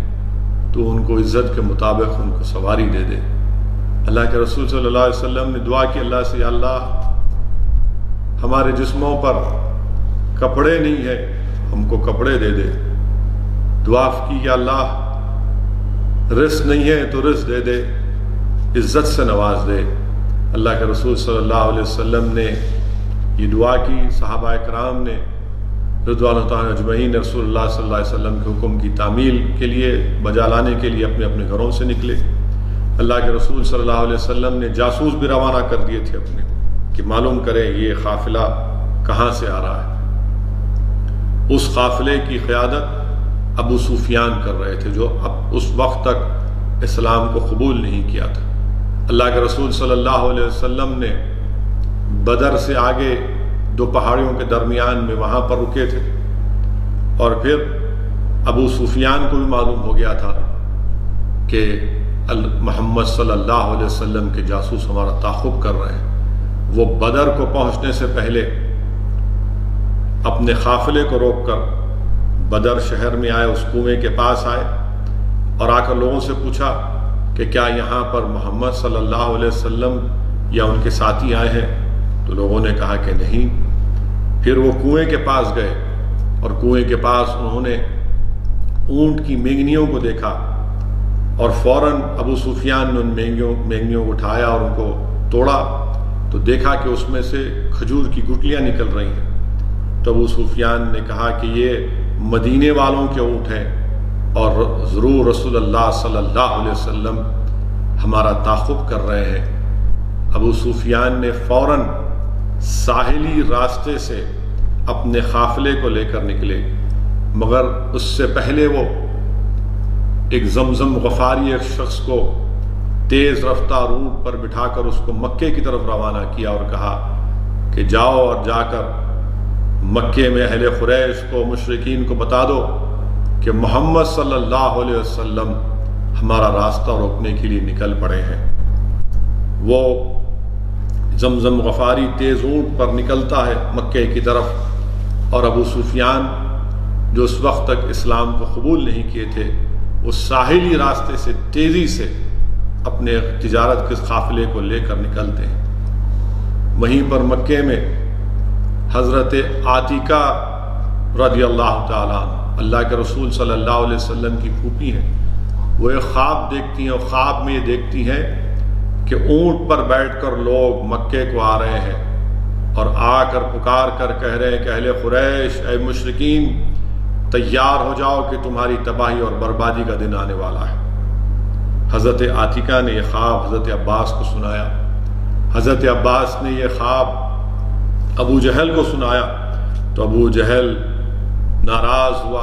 A: تو ان کو عزت کے مطابق ان کو سواری دے دے۔ اللہ کے رسول صلی اللہ علیہ وسلم نے دعا کی اللہ سے، یا اللہ ہمارے جسموں پر کپڑے نہیں ہے، ہم کو کپڑے دے دے۔ دعا کی یا اللہ رزق نہیں ہے تو رزق دے دے، عزت سے نواز دے۔ اللہ کے رسول صلی اللہ علیہ وسلم نے یہ دعا کی، صحابہ کرام نے رضوان اللہ تعالیٰ اجمعین رسول اللہ صلی اللہ علیہ وسلم کے حکم کی تعمیل کے لیے، بجا لانے کے لیے اپنے اپنے گھروں سے نکلے۔ اللہ کے رسول صلی اللہ علیہ وسلم نے جاسوس بھی روانہ کر دیے تھے اپنے، کہ معلوم کریں یہ قافلہ کہاں سے آ رہا ہے۔ اس قافلے کی قیادت ابو سفیان کر رہے تھے، جو اب اس وقت تک اسلام کو قبول نہیں کیا تھا۔ اللہ کے رسول صلی اللہ علیہ وسلم نے بدر سے آگے دو پہاڑیوں کے درمیان میں وہاں پر رکے تھے، اور پھر ابو سفیان کو بھی معلوم ہو گیا تھا کہ محمد صلی اللہ علیہ وسلم کے جاسوس ہمارا تعاقب کر رہے ہیں۔ وہ بدر کو پہنچنے سے پہلے اپنے قافلے کو روک کر بدر شہر میں آئے، اس کنویں کے پاس آئے اور آ کر لوگوں سے پوچھا کہ کیا یہاں پر محمد صلی اللہ علیہ وسلم یا ان کے ساتھی آئے ہیں؟ تو لوگوں نے کہا کہ نہیں۔ پھر وہ کنویں کے پاس گئے اور کنویں کے پاس انہوں نے اونٹ کی مینگنیوں کو دیکھا اور فوراً ابو سفیان نے ان مینگنیوں کو اٹھایا اور ان کو توڑا تو دیکھا کہ اس میں سے کھجور کی گٹلیاں نکل رہی ہیں۔ تو ابو سفیان نے کہا کہ یہ مدینے والوں کے اونٹ ہیں اور ضرور رسول اللہ صلی اللہ علیہ وسلم ہمارا تعاقب کر رہے ہیں۔ ابو سفیان نے فوراً ساحلی راستے سے اپنے قافلے کو لے کر نکلے، مگر اس سے پہلے وہ ایک زمزم غفاری ایک شخص کو تیز رفتار اونٹ پر بٹھا کر اس کو مکے کی طرف روانہ کیا اور کہا کہ جاؤ اور جا کر مکے میں اہل قریش کو، مشرکین کو بتا دو کہ محمد صلی اللہ علیہ وسلم ہمارا راستہ روکنے کے لیے نکل پڑے ہیں۔ وہ زمزم غفاری تیز اونٹ پر نکلتا ہے مکے کی طرف، اور ابو سفیان جو اس وقت تک اسلام کو قبول نہیں کیے تھے وہ ساحلی راستے سے تیزی سے اپنے تجارت کے قافلے کو لے کر نکلتے ہیں۔ وہیں پر مکے میں حضرت عاتکہ رضی اللہ تعالیٰ اللہ کے رسول صلی اللہ علیہ وسلم کی پھوپھی ہیں، وہ ایک خواب دیکھتی ہیں اور خواب میں یہ دیکھتی ہیں کہ اونٹ پر بیٹھ کر لوگ مکے کو آ رہے ہیں اور آ کر پکار کر کہہ رہے ہیں کہ اہل قریش، اے مشرکین، تیار ہو جاؤ کہ تمہاری تباہی اور بربادی کا دن آنے والا ہے۔ حضرت عاتکہ نے یہ خواب حضرت عباس کو سنایا۔ حضرت عباس نے یہ خواب ابو جہل کو سنایا تو ابو جہل ناراض ہوا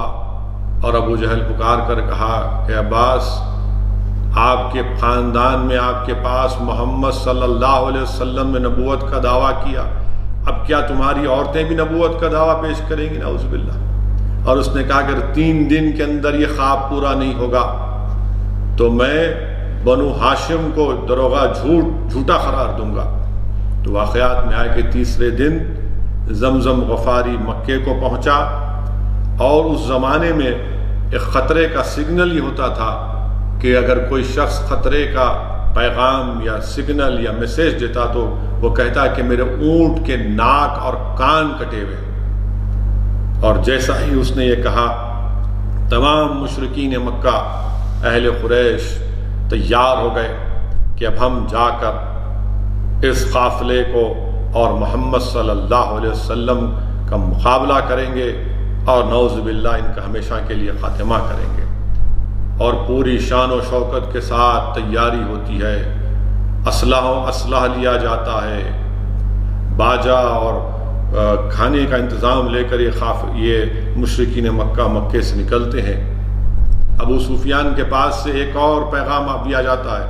A: اور ابو جہل پکار کر کہا کہ عباس، آپ کے خاندان میں، آپ کے پاس محمد صلی اللہ علیہ وسلم نے نبوت کا دعویٰ کیا، اب کیا تمہاری عورتیں بھی نبوت کا دعویٰ پیش کریں گی؟ نعوذ باللہ۔ اور اس نے کہا کہ 3 دن کے اندر یہ خواب پورا نہیں ہوگا تو میں بنو ہاشم کو دروغہ جھوٹا قرار دوں گا۔ تو واقعات میں آئے کہ تیسرے دن زمزم غفاری مکے کو پہنچا، اور اس زمانے میں ایک خطرے کا سگنل ہی ہوتا تھا کہ اگر کوئی شخص خطرے کا پیغام یا سگنل یا میسیج دیتا تو وہ کہتا کہ میرے اونٹ کے ناک اور کان کٹے ہوئے۔ اور جیسا ہی اس نے یہ کہا، تمام مشرکین مکہ، اہل قریش تیار ہو گئے کہ اب ہم جا کر اس قافلے کو اور محمد صلی اللہ علیہ وسلم کا مقابلہ کریں گے اور نعوذ باللہ ان کا ہمیشہ کے لیے خاتمہ کریں گے۔ اور پوری شان و شوکت کے ساتھ تیاری ہوتی ہے، اسلحہ لیا جاتا ہے، باجا اور کھانے کا انتظام لے کر یہ مشرکین مکے سے نکلتے ہیں۔ ابو سفیان کے پاس سے ایک اور پیغام دیا جاتا ہے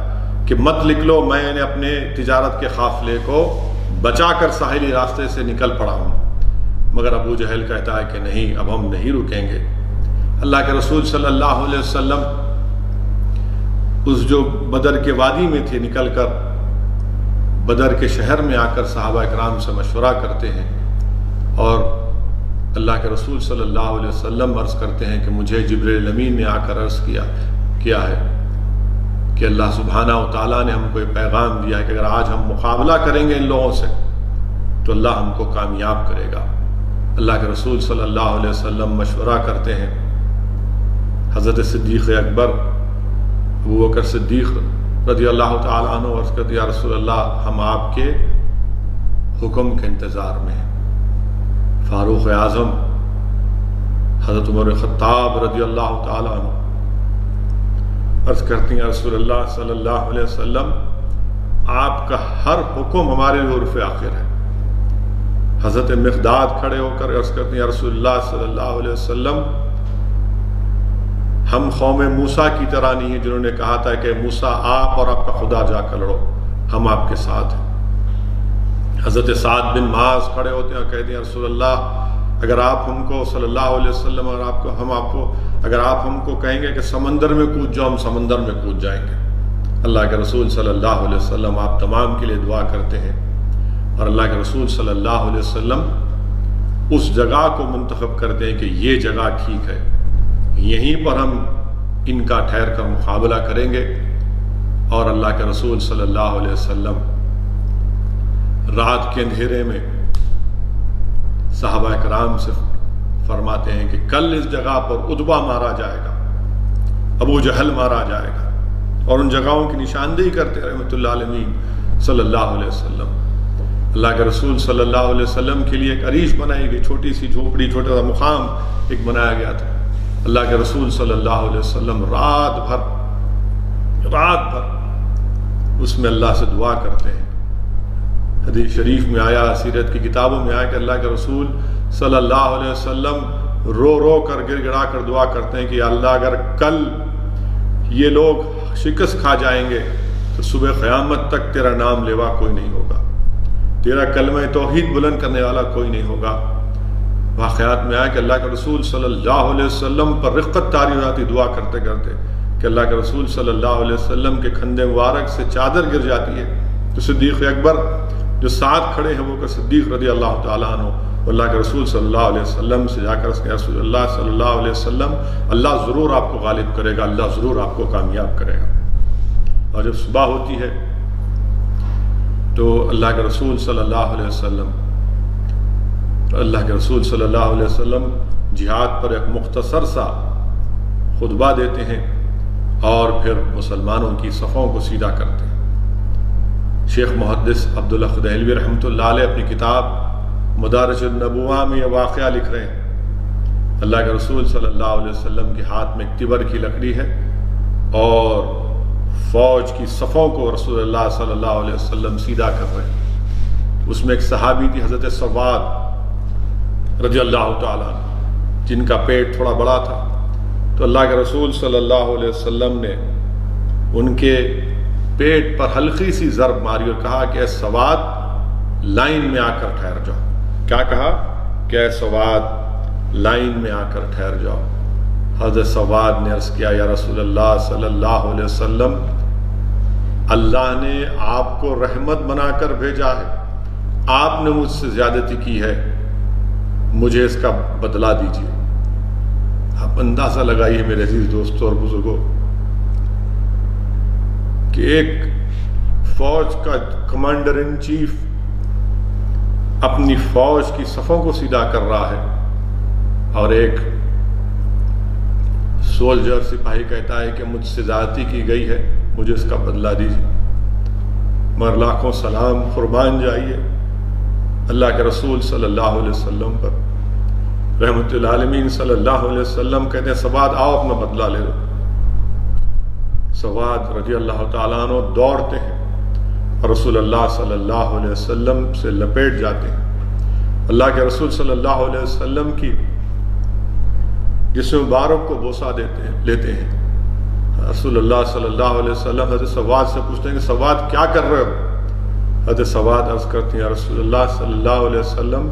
A: کہ مت نکلو، میں نے اپنے تجارت کے قافلے کو بچا کر ساحلی راستے سے نکل پڑا ہوں۔ مگر ابو جہل کہتا ہے کہ نہیں، اب ہم نہیں رکیں گے۔ اللہ کے رسول صلی اللہ علیہ وسلم اس جو بدر کے وادی میں تھے نکل کر بدر کے شہر میں آ کر صحابہ اکرام سے مشورہ کرتے ہیں، اور اللہ کے رسول صلی اللہ علیہ وسلم عرض کرتے ہیں کہ مجھے جبریل امین نے آ کر عرض کیا ہے کہ اللہ سبحانہ و تعالیٰ نے ہم کو یہ پیغام دیا ہے کہ اگر آج ہم مقابلہ کریں گے ان لوگوں سے تو اللہ ہم کو کامیاب کرے گا۔ اللہ کے رسول صلی اللہ علیہ وسلم مشورہ کرتے ہیں۔ حضرت صدیق اکبر ابو بکر صدیق رضی اللہ تعالیٰ عنہ عرض کرتے یا رسول اللہ، ہم آپ کے حکم کے انتظار میں ہیں۔ فاروق اعظم حضرت عمر خطاب رضی اللہ تعالیٰ عنہ عرض کرتے ہیں یا رسول اللہ صلی اللہ علیہ وسلم، آپ کا ہر حکم ہمارے لیے عرف آخر ہے۔ حضرت مقداد کھڑے ہو کر عرض کرتے ہیں یا رسول اللہ صلی اللہ علیہ وسلم، ہم قوم موسیٰ کی طرح نہیں ہیں جنہوں نے کہا تھا کہ موسیٰ آپ اور آپ کا خدا جا کر لڑو، ہم آپ کے ساتھ ہیں۔ حضرت سعد بن معاذ کھڑے ہوتے ہیں اور کہتے ہیں رسول اللہ، اگر آپ ہم کو صلی اللہ علیہ وسلم اگر آپ ہم کو کہیں گے کہ سمندر میں کود جاؤ، ہم سمندر میں کود جائیں گے۔ اللہ کے رسول صلی اللہ علیہ وسلم آپ تمام کے لیے دعا کرتے ہیں، اور اللہ کے رسول صلی اللہ علیہ وسلم اس جگہ کو منتخب کرتے ہیں کہ یہ جگہ ٹھیک ہے، یہیں پر ہم ان کا ٹھہر کر مقابلہ کریں گے۔ اور اللہ کے رسول صلی اللہ علیہ وسلم رات کے اندھیرے میں صحابہ کرام سے فرماتے ہیں کہ کل اس جگہ پر عتبہ مارا جائے گا، ابو جہل مارا جائے گا، اور ان جگہوں کی نشاندہی کرتے رحمۃ اللہ علیہ صلی اللہ علیہ وسلم۔ اللہ کے رسول صلی اللہ علیہ وسلم کے لیے ایک عریش بنائی گئی، چھوٹی سی جھوپڑی، چھوٹا سا مقام ایک بنایا گیا تھا۔ اللہ کے رسول صلی اللہ علیہ وسلم رات بھر اس میں اللہ سے دعا کرتے ہیں۔ حدیث شریف میں آیا، سیرت کی کتابوں میں آیا کہ اللہ کے رسول صلی اللہ علیہ وسلم رو رو کر گر گڑا کر دعا کرتے ہیں کہ اللہ اگر کل یہ لوگ شکست کھا جائیں گے تو صبح قیامت تک تیرا نام لیوا کوئی نہیں ہوگا، تیرا کلمہ توحید بلند کرنے والا کوئی نہیں ہوگا۔ واقعات میں آیا کہ اللہ کے رسول صلی اللہ علیہ وسلم پر رقت طاری ہو جاتی دعا کرتے کرتے کہ اللہ کے رسول صلی اللہ علیہ وسلم کے کھندے مبارک سے چادر گر جاتی ہے، تو صدیق اکبر جو ساتھ کھڑے ہیں وہ کہ صدیق رضی اللہ تعالیٰ عنہ اللہ کے رسول صلی اللہ علیہ وسلم سے جا کر اس کے رسول اللہ صلی اللہ علیہ وسلم، اللہ ضرور آپ کو غالب کرے گا، اللہ ضرور آپ کو کامیاب کرے گا۔ اور جب صبح ہوتی ہے تو اللہ کے رسول صلی اللہ علیہ وسلم جہاد پر ایک مختصر سا خطبہ دیتے ہیں اور پھر مسلمانوں کی صفوں کو سیدھا کرتے ہیں۔ شیخ محدث عبداللہ خدیلوی رحمۃ اللہ علیہ اپنی کتاب مدارج النبوہ میں یہ واقعہ لکھ رہے ہیں۔ اللہ کے رسول صلی اللہ علیہ وسلم کے ہاتھ میں ایک تبر کی لکڑی ہے اور فوج کی صفوں کو رسول اللہ صلی اللہ علیہ وسلم سیدھا کر رہے ہیں۔ اس میں ایک صحابی تھی حضرت سواد رضی اللہ تعالیٰ عنہ، جن کا پیٹ تھوڑا بڑا تھا، تو اللہ کے رسول صلی اللہ علیہ وسلم نے ان کے پیٹ پر ہلکی سی ضرب ماری اور کہا کہ اے سواد لائن میں آ کر ٹھہر جاؤ۔ کیا کہا کہ اے سواد لائن میں آ کر ٹھہر جاؤ۔ حضرت سواد نے عرض کیا یا رسول اللہ صلی اللہ علیہ وسلم، اللہ نے آپ کو رحمت بنا کر بھیجا ہے، آپ نے مجھ سے زیادتی کی ہے، مجھے اس کا بدلہ دیجیے۔ آپ اندازہ لگائیے میرے عزیز دوستوں اور بزرگوں کہ ایک فوج کا کمانڈر ان چیف اپنی فوج کی صفوں کو سیدھا کر رہا ہے اور ایک سولجر سپاہی کہتا ہے کہ مجھ سے زیادتی کی گئی ہے، مجھے اس کا بدلہ دیجیے۔ مگر لاکھوں سلام قربان جائیے اللہ کے رسول صلی اللہ علیہ وسلم پر، رحمت العالمین صلی اللہ علیہ وسلم کہتے ہیں سواد آؤ اپنا بدلہ لے لو۔ سواد رضی اللہ تعالیٰ عنہ دوڑتے ہیں اور رسول اللہ صلی اللہ علیہ وسلم سے لپیٹ جاتے ہیں۔ اللہ کے رسول صلی اللہ علیہ وسلم کی جسم مبارک کو بوسہ لیتے ہیں۔ رسول اللہ صلی اللہ علیہ وسلم حضرت سواد سے پوچھتے ہیں کہ سواد کیا کر رہے ہو؟ حضرت سواد عرض کرتے ہیں یا رسول اللہ صلی اللہ علیہ وسلم،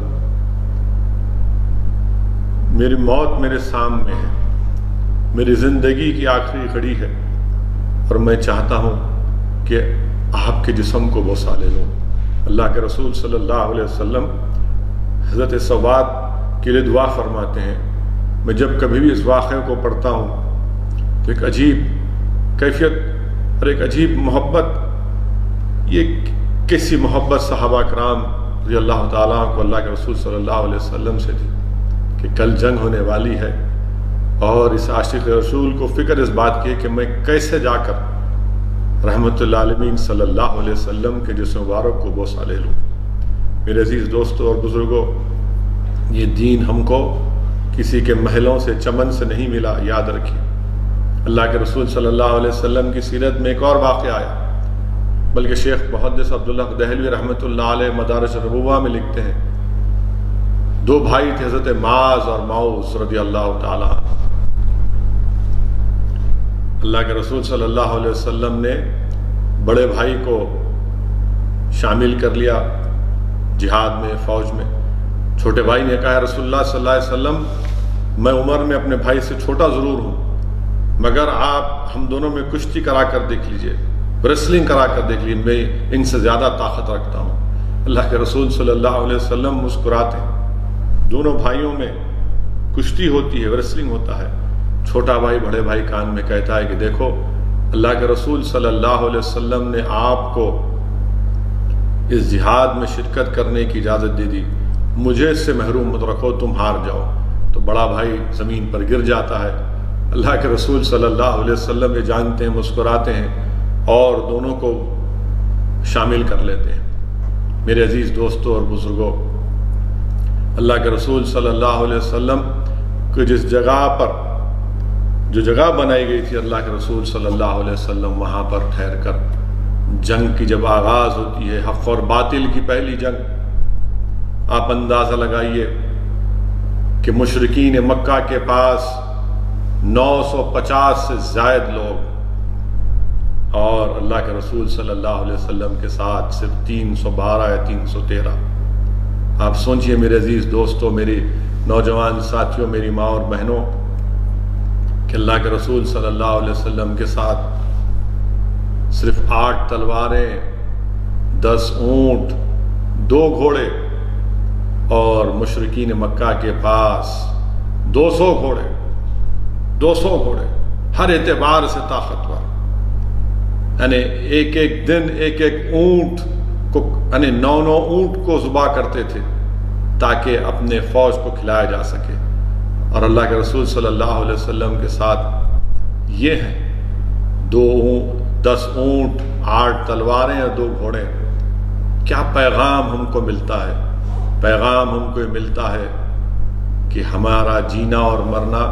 A: میری موت میرے سامنے ہے، میری زندگی کی آخری گھڑی ہے اور میں چاہتا ہوں کہ آپ کے جسم کو بوسہ لے لوں۔ اللہ کے رسول صلی اللہ علیہ وسلم حضرت سواد کے لیے دعا فرماتے ہیں۔ میں جب کبھی بھی اس واقعے کو پڑھتا ہوں تو ایک عجیب کیفیت اور ایک عجیب محبت، یہ کیسی محبت صحابہ کرام رضی اللہ تعالیٰ کو اللہ کے رسول صلی اللہ علیہ وسلم سے تھی کہ کل جنگ ہونے والی ہے اور اس عاشق رسول کو فکر اس بات کی کہ میں کیسے جا کر رحمت العالمین صلی اللہ علیہ وسلم کے جسم مبارک کو بوسہ لے لوں۔ میرے عزیز دوستوں اور بزرگوں، یہ دین ہم کو کسی کے محلوں سے چمن سے نہیں ملا، یاد رکھیے۔ اللہ کے رسول صلی اللہ علیہ وسلم کی سیرت میں ایک اور واقعہ آیا، بلکہ شیخ محدث عبداللہ دہلوی رحمۃ اللہ علیہ مدارج النبوہ میں لکھتے ہیں، دو بھائی تھے حضرت معاذ اور معوذ رضی اللہ تعالیٰ عنہ۔ اللہ کے رسول صلی اللہ علیہ وسلم نے بڑے بھائی کو شامل کر لیا جہاد میں، فوج میں۔ چھوٹے بھائی نے کہا رسول اللہ صلی اللہ علیہ وسلم، میں عمر میں اپنے بھائی سے چھوٹا ضرور ہوں، مگر آپ ہم دونوں میں کشتی کرا کر دیکھ لیجئے، ریسلنگ کرا کر دیکھ لیجئے، میں ان سے زیادہ طاقت رکھتا ہوں۔ اللہ کے رسول صلی اللہ علیہ وسلم مسکراتے ہیں دونوں بھائیوں میں کشتی ہوتی ہے، ریسلنگ ہوتا ہے۔ چھوٹا بھائی بڑے بھائی کان میں کہتا ہے کہ دیکھو اللہ کے رسول صلی اللہ علیہ وسلم نے آپ کو اس جہاد میں شرکت کرنے کی اجازت دے دی، مجھے اس سے محروم مت رکھو، تم ہار جاؤ۔ تو بڑا بھائی زمین پر گر جاتا ہے۔ اللہ کے رسول صلی اللہ علیہ وسلم یہ جانتے ہیں، مسکراتے ہیں اور دونوں کو شامل کر لیتے ہیں۔ میرے عزیز دوستوں اور بزرگوں، اللہ کے رسول صلی اللہ علیہ وسلم کو جس جگہ پر جو جگہ بنائی گئی تھی اللہ کے رسول صلی اللہ علیہ وسلم وہاں پر ٹھہر کر جنگ کی جب آغاز ہوتی ہے، حق اور باطل کی پہلی جنگ، آپ اندازہ لگائیے کہ مشرکین مکہ کے پاس 950 سے زائد لوگ اور اللہ کے رسول صلی اللہ علیہ وسلم کے ساتھ صرف 312 یا 313۔ آپ سوچئے میرے عزیز دوستوں، میری نوجوان ساتھیوں، میری ماں اور بہنوں، کہ اللہ کے رسول صلی اللہ علیہ وسلم کے ساتھ صرف 8 تلواریں، 10 اونٹ، 2 گھوڑے، اور مشرکین مکہ کے پاس 200 گھوڑے، 200 گھوڑے، ہر اعتبار سے طاقتور، یعنی ایک ایک دن ایک ایک اونٹ کو، یعنی 9 اونٹ کو ذبح کرتے تھے تاکہ اپنے فوج کو کھلایا جا سکے۔ اور اللہ کے رسول صلی اللہ علیہ وسلم کے ساتھ یہ ہیں 10 اونٹ، 8 تلواریں اور 2 گھوڑے۔ کیا پیغام ہم کو ملتا ہے؟ پیغام ہم کو یہ ملتا ہے کہ ہمارا جینا اور مرنا،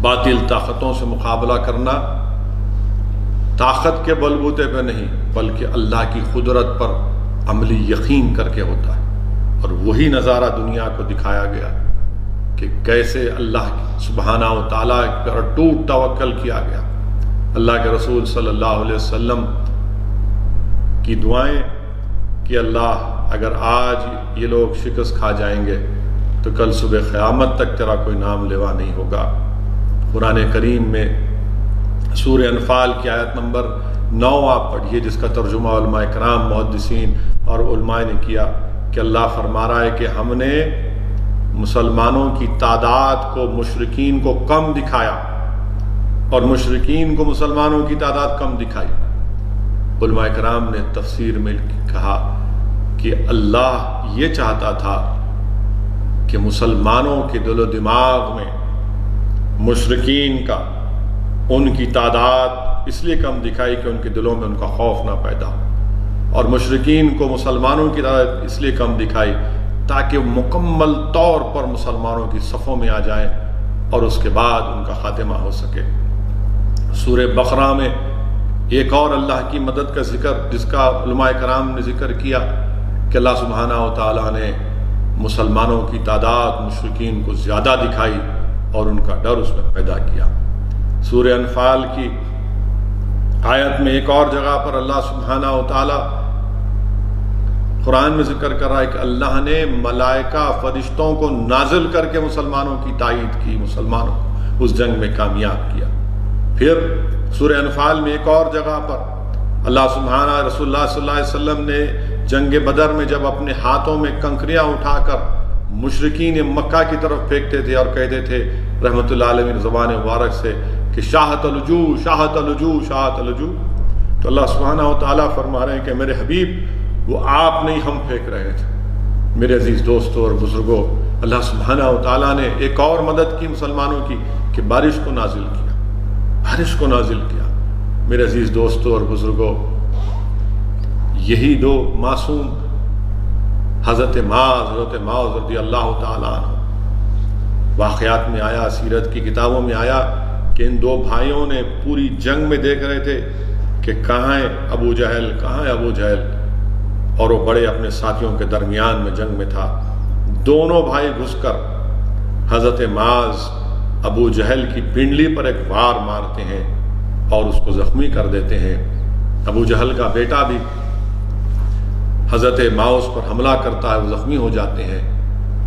A: باطل طاقتوں سے مقابلہ کرنا طاقت کے بلبوتے پہ نہیں بلکہ اللہ کی قدرت پر عملی یقین کر کے ہوتا ہے۔ اور وہی نظارہ دنیا کو دکھایا گیا کہ کیسے اللہ سبحانہ و تعالیٰ پر ٹوٹ توکل کیا گیا۔ اللہ کے رسول صلی اللہ علیہ وسلم کی دعائیں کہ اللہ اگر آج یہ لوگ شکست کھا جائیں گے تو کل صبح قیامت تک تیرا کوئی نام لیوا نہیں ہوگا۔ قرآن کریم میں سورہ انفال کی آیت نمبر 9 آپ پڑھیے، جس کا ترجمہ علماء کرام، محدثین اور علماء نے کیا کہ اللہ فرما رہا ہے کہ ہم نے مسلمانوں کی تعداد کو مشرکین کو کم دکھایا اور مشرکین کو مسلمانوں کی تعداد کم دکھائی۔ علماء کرام نے تفسیر میں کہا کہ اللہ یہ چاہتا تھا کہ مسلمانوں کے دل و دماغ میں مشرکین کا، ان کی تعداد اس لیے کم دکھائی کہ ان کے دلوں میں ان کا خوف نہ پیدا ہو، اور مشرکین کو مسلمانوں کی تعداد اس لیے کم دکھائی تاکہ مکمل طور پر مسلمانوں کی صفوں میں آ جائیں اور اس کے بعد ان کا خاتمہ ہو سکے۔ سورہ بقرہ میں ایک اور اللہ کی مدد کا ذکر، جس کا علماء کرام نے ذکر کیا کہ اللہ سبحانہ و تعالیٰ نے مسلمانوں کی تعداد مشرکین کو زیادہ دکھائی اور ان کا ڈر اس میں پیدا کیا۔ سورہ انفال کی آیت میں ایک اور جگہ پر اللہ سبحانہ و تعالیٰ قرآن میں ذکر کر رہا ہے کہ اللہ نے ملائکہ فرشتوں کو نازل کر کے مسلمانوں کی تائید کی، مسلمانوں کو اس جنگ میں کامیاب کیا۔ پھر سورہ انفال میں ایک اور جگہ پر اللہ سبحانہ رسول اللہ صلی اللہ علیہ وسلم نے جنگ بدر میں جب اپنے ہاتھوں میں کنکریاں اٹھا کر مشرکین مکہ کی طرف پھینکتے تھے اور کہتے تھے رحمت اللہ علیہ زبان مبارک سے کہ شاہت الجو، شاہت الجو، شاہت الجو، تو اللہ سبحانہ و تعالیٰ فرما رہے ہیں کہ میرے حبیب وہ آپ نہیں، ہم پھینک رہے تھے۔ میرے عزیز دوستوں اور بزرگوں، اللہ سبحانہ و تعالیٰ نے ایک اور مدد کی مسلمانوں کی کہ بارش کو نازل کیا، بارش کو نازل کیا۔ میرے عزیز دوستوں اور بزرگوں، یہی 2 معصوم حضرت معاذ رضی اللہ تعالیٰ عنہ، واقعات میں آیا، سیرت کی کتابوں میں آیا کہ ان 2 بھائیوں نے پوری جنگ میں دیکھ رہے تھے کہ کہاں ہے ابو جہل، کہاں ہے ابو جہل، اور وہ بڑے اپنے ساتھیوں کے درمیان میں جنگ میں تھا۔ دونوں بھائی گھس کر حضرت معاذ ابو جہل کی پنڈلی پر ایک وار مارتے ہیں اور اس کو زخمی کر دیتے ہیں۔ ابو جہل کا بیٹا بھی حضرت معاذ پر حملہ کرتا ہے، وہ زخمی ہو جاتے ہیں۔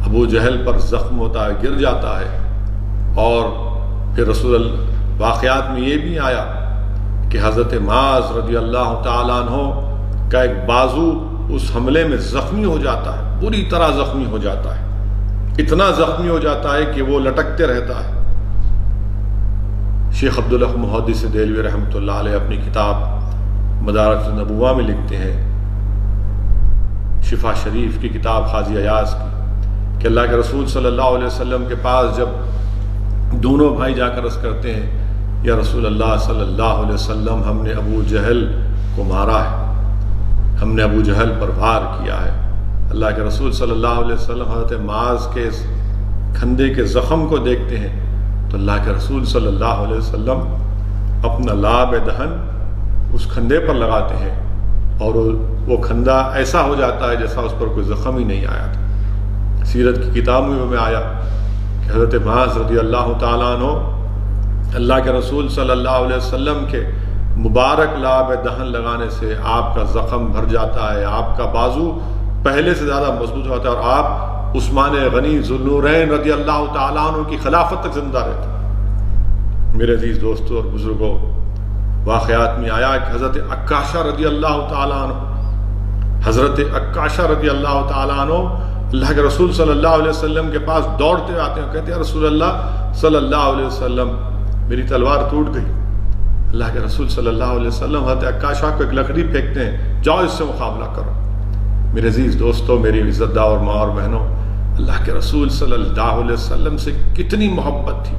A: ابو جہل پر زخم ہوتا ہے، گر جاتا ہے، اور پھر رسول واقعات میں یہ بھی آیا کہ حضرت معاذ رضی اللہ تعالیٰ عنہ کا ایک بازو اس حملے میں زخمی ہو جاتا ہے، بری طرح زخمی ہو جاتا ہے۔ اتنا زخمی ہو جاتا ہے کہ وہ لٹکتے رہتا ہے۔ شیخ عبدالحق محدث دہلوی رحمۃ اللہ علیہ اپنی کتاب مدارج النبوہ میں لکھتے ہیں، شفا شریف کی کتاب قاضی ایاز کی، کہ اللہ کے رسول صلی اللہ علیہ وسلم کے پاس جب دونوں بھائی جا کر عرض کرتے ہیں، یا رسول اللہ صلی اللہ علیہ وسلم، ہم نے ابو جہل کو مارا ہے، ہم نے ابو جہل پر وار کیا ہے۔ اللہ کے رسول صلی اللہ علیہ وسلم حضرت معاذ کے کھندے کے زخم کو دیکھتے ہیں تو اللہ کے رسول صلی اللہ علیہ وسلم اپنا لاب دہن اس کھندے پر لگاتے ہیں اور وہ کھندا ایسا ہو جاتا ہے جیسا اس پر کوئی زخم ہی نہیں آیا تھا۔ سیرت کی کتابوں میں آیا کہ حضرت معاذ رضی اللہ تعالیٰ عنہ اللہ کے رسول صلی اللہ علیہ وسلم کے مبارک لاب دہن لگانے سے آپ کا زخم بھر جاتا ہے، آپ کا بازو پہلے سے زیادہ مضبوط ہوتا ہے، اور آپ عثمان غنی ذوالنورین رضی اللہ تعالیٰ عنہ کی خلافت تک زندہ رہتے ہیں۔ میرے عزیز دوستوں اور بزرگوں، واقعات میں آیا کہ حضرت عکاشہ رضی اللہ تعالیٰ عنہ، حضرت عکاشہ رضی اللہ تعالیٰ عنہ اللہ کے رسول صلی اللہ علیہ وسلم کے پاس دوڑتے آتے ہیں، کہتے ہیں رسول اللہ صلی اللہ علیہ وسلم میری تلوار ٹوٹ گئی۔ اللہ کے رسول صلی اللہ علیہ وسلم حضرت عکاشہ کو ایک لکڑی پھینکتے ہیں، جاؤ اس سے مقابلہ کرو۔ میرے عزیز دوستوں، میری عزت دار ماں اور بہنوں، اللہ کے رسول صلی اللہ علیہ وسلم سے کتنی محبت تھی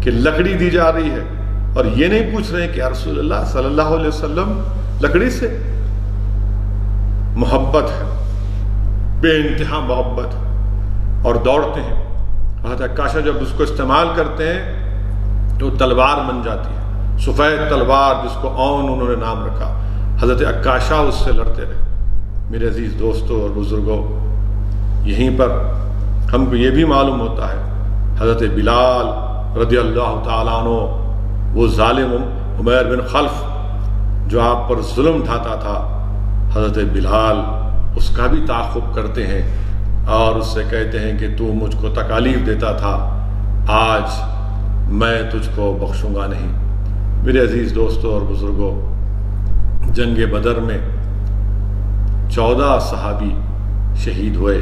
A: کہ لکڑی دی جا رہی ہے اور یہ نہیں پوچھ رہے کہ یا رسول اللہ صلی اللہ علیہ وسلم لکڑی سے محبت ہے، بے انتہا محبت ہے، اور دوڑتے ہیں۔ حضرت عکاشہ جب اس کو استعمال کرتے ہیں تو تلوار بن جاتی ہے، سفید تلوار جس کو اون انہوں نے نام رکھا۔ حضرت عکاشہ اس سے لڑتے رہے۔ میرے عزیز دوستوں اور بزرگوں، یہیں پر ہم کو یہ بھی معلوم ہوتا ہے حضرت بلال رضی اللہ تعالیٰ عنہ، وہ ظالم عمیر بن خلف جو آپ پر ظلم ڈھاتا تھا، حضرت بلال اس کا بھی تعاقب کرتے ہیں اور اس سے کہتے ہیں کہ تو مجھ کو تکالیف دیتا تھا، آج میں تجھ کو بخشوں گا نہیں۔ میرے عزیز دوستوں اور بزرگوں، جنگ بدر میں 14 صحابی شہید ہوئے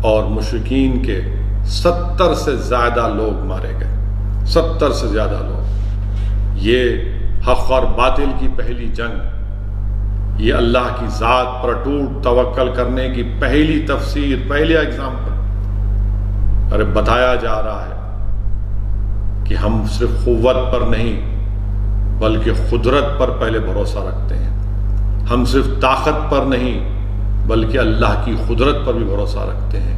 A: اور مشرکین کے 70 سے زیادہ لوگ مارے گئے، 70 سے زیادہ لوگ۔ یہ حق اور باطل کی پہلی جنگ، یہ اللہ کی ذات پر ٹوٹ توکل کرنے کی پہلی تفسیر، پہلے ایگزامپل۔ ارے بتایا جا رہا ہے کہ ہم صرف قوت پر نہیں بلکہ قدرت پر پہلے بھروسہ رکھتے ہیں، ہم صرف طاقت پر نہیں بلکہ اللہ کی قدرت پر بھی بھروسہ رکھتے ہیں۔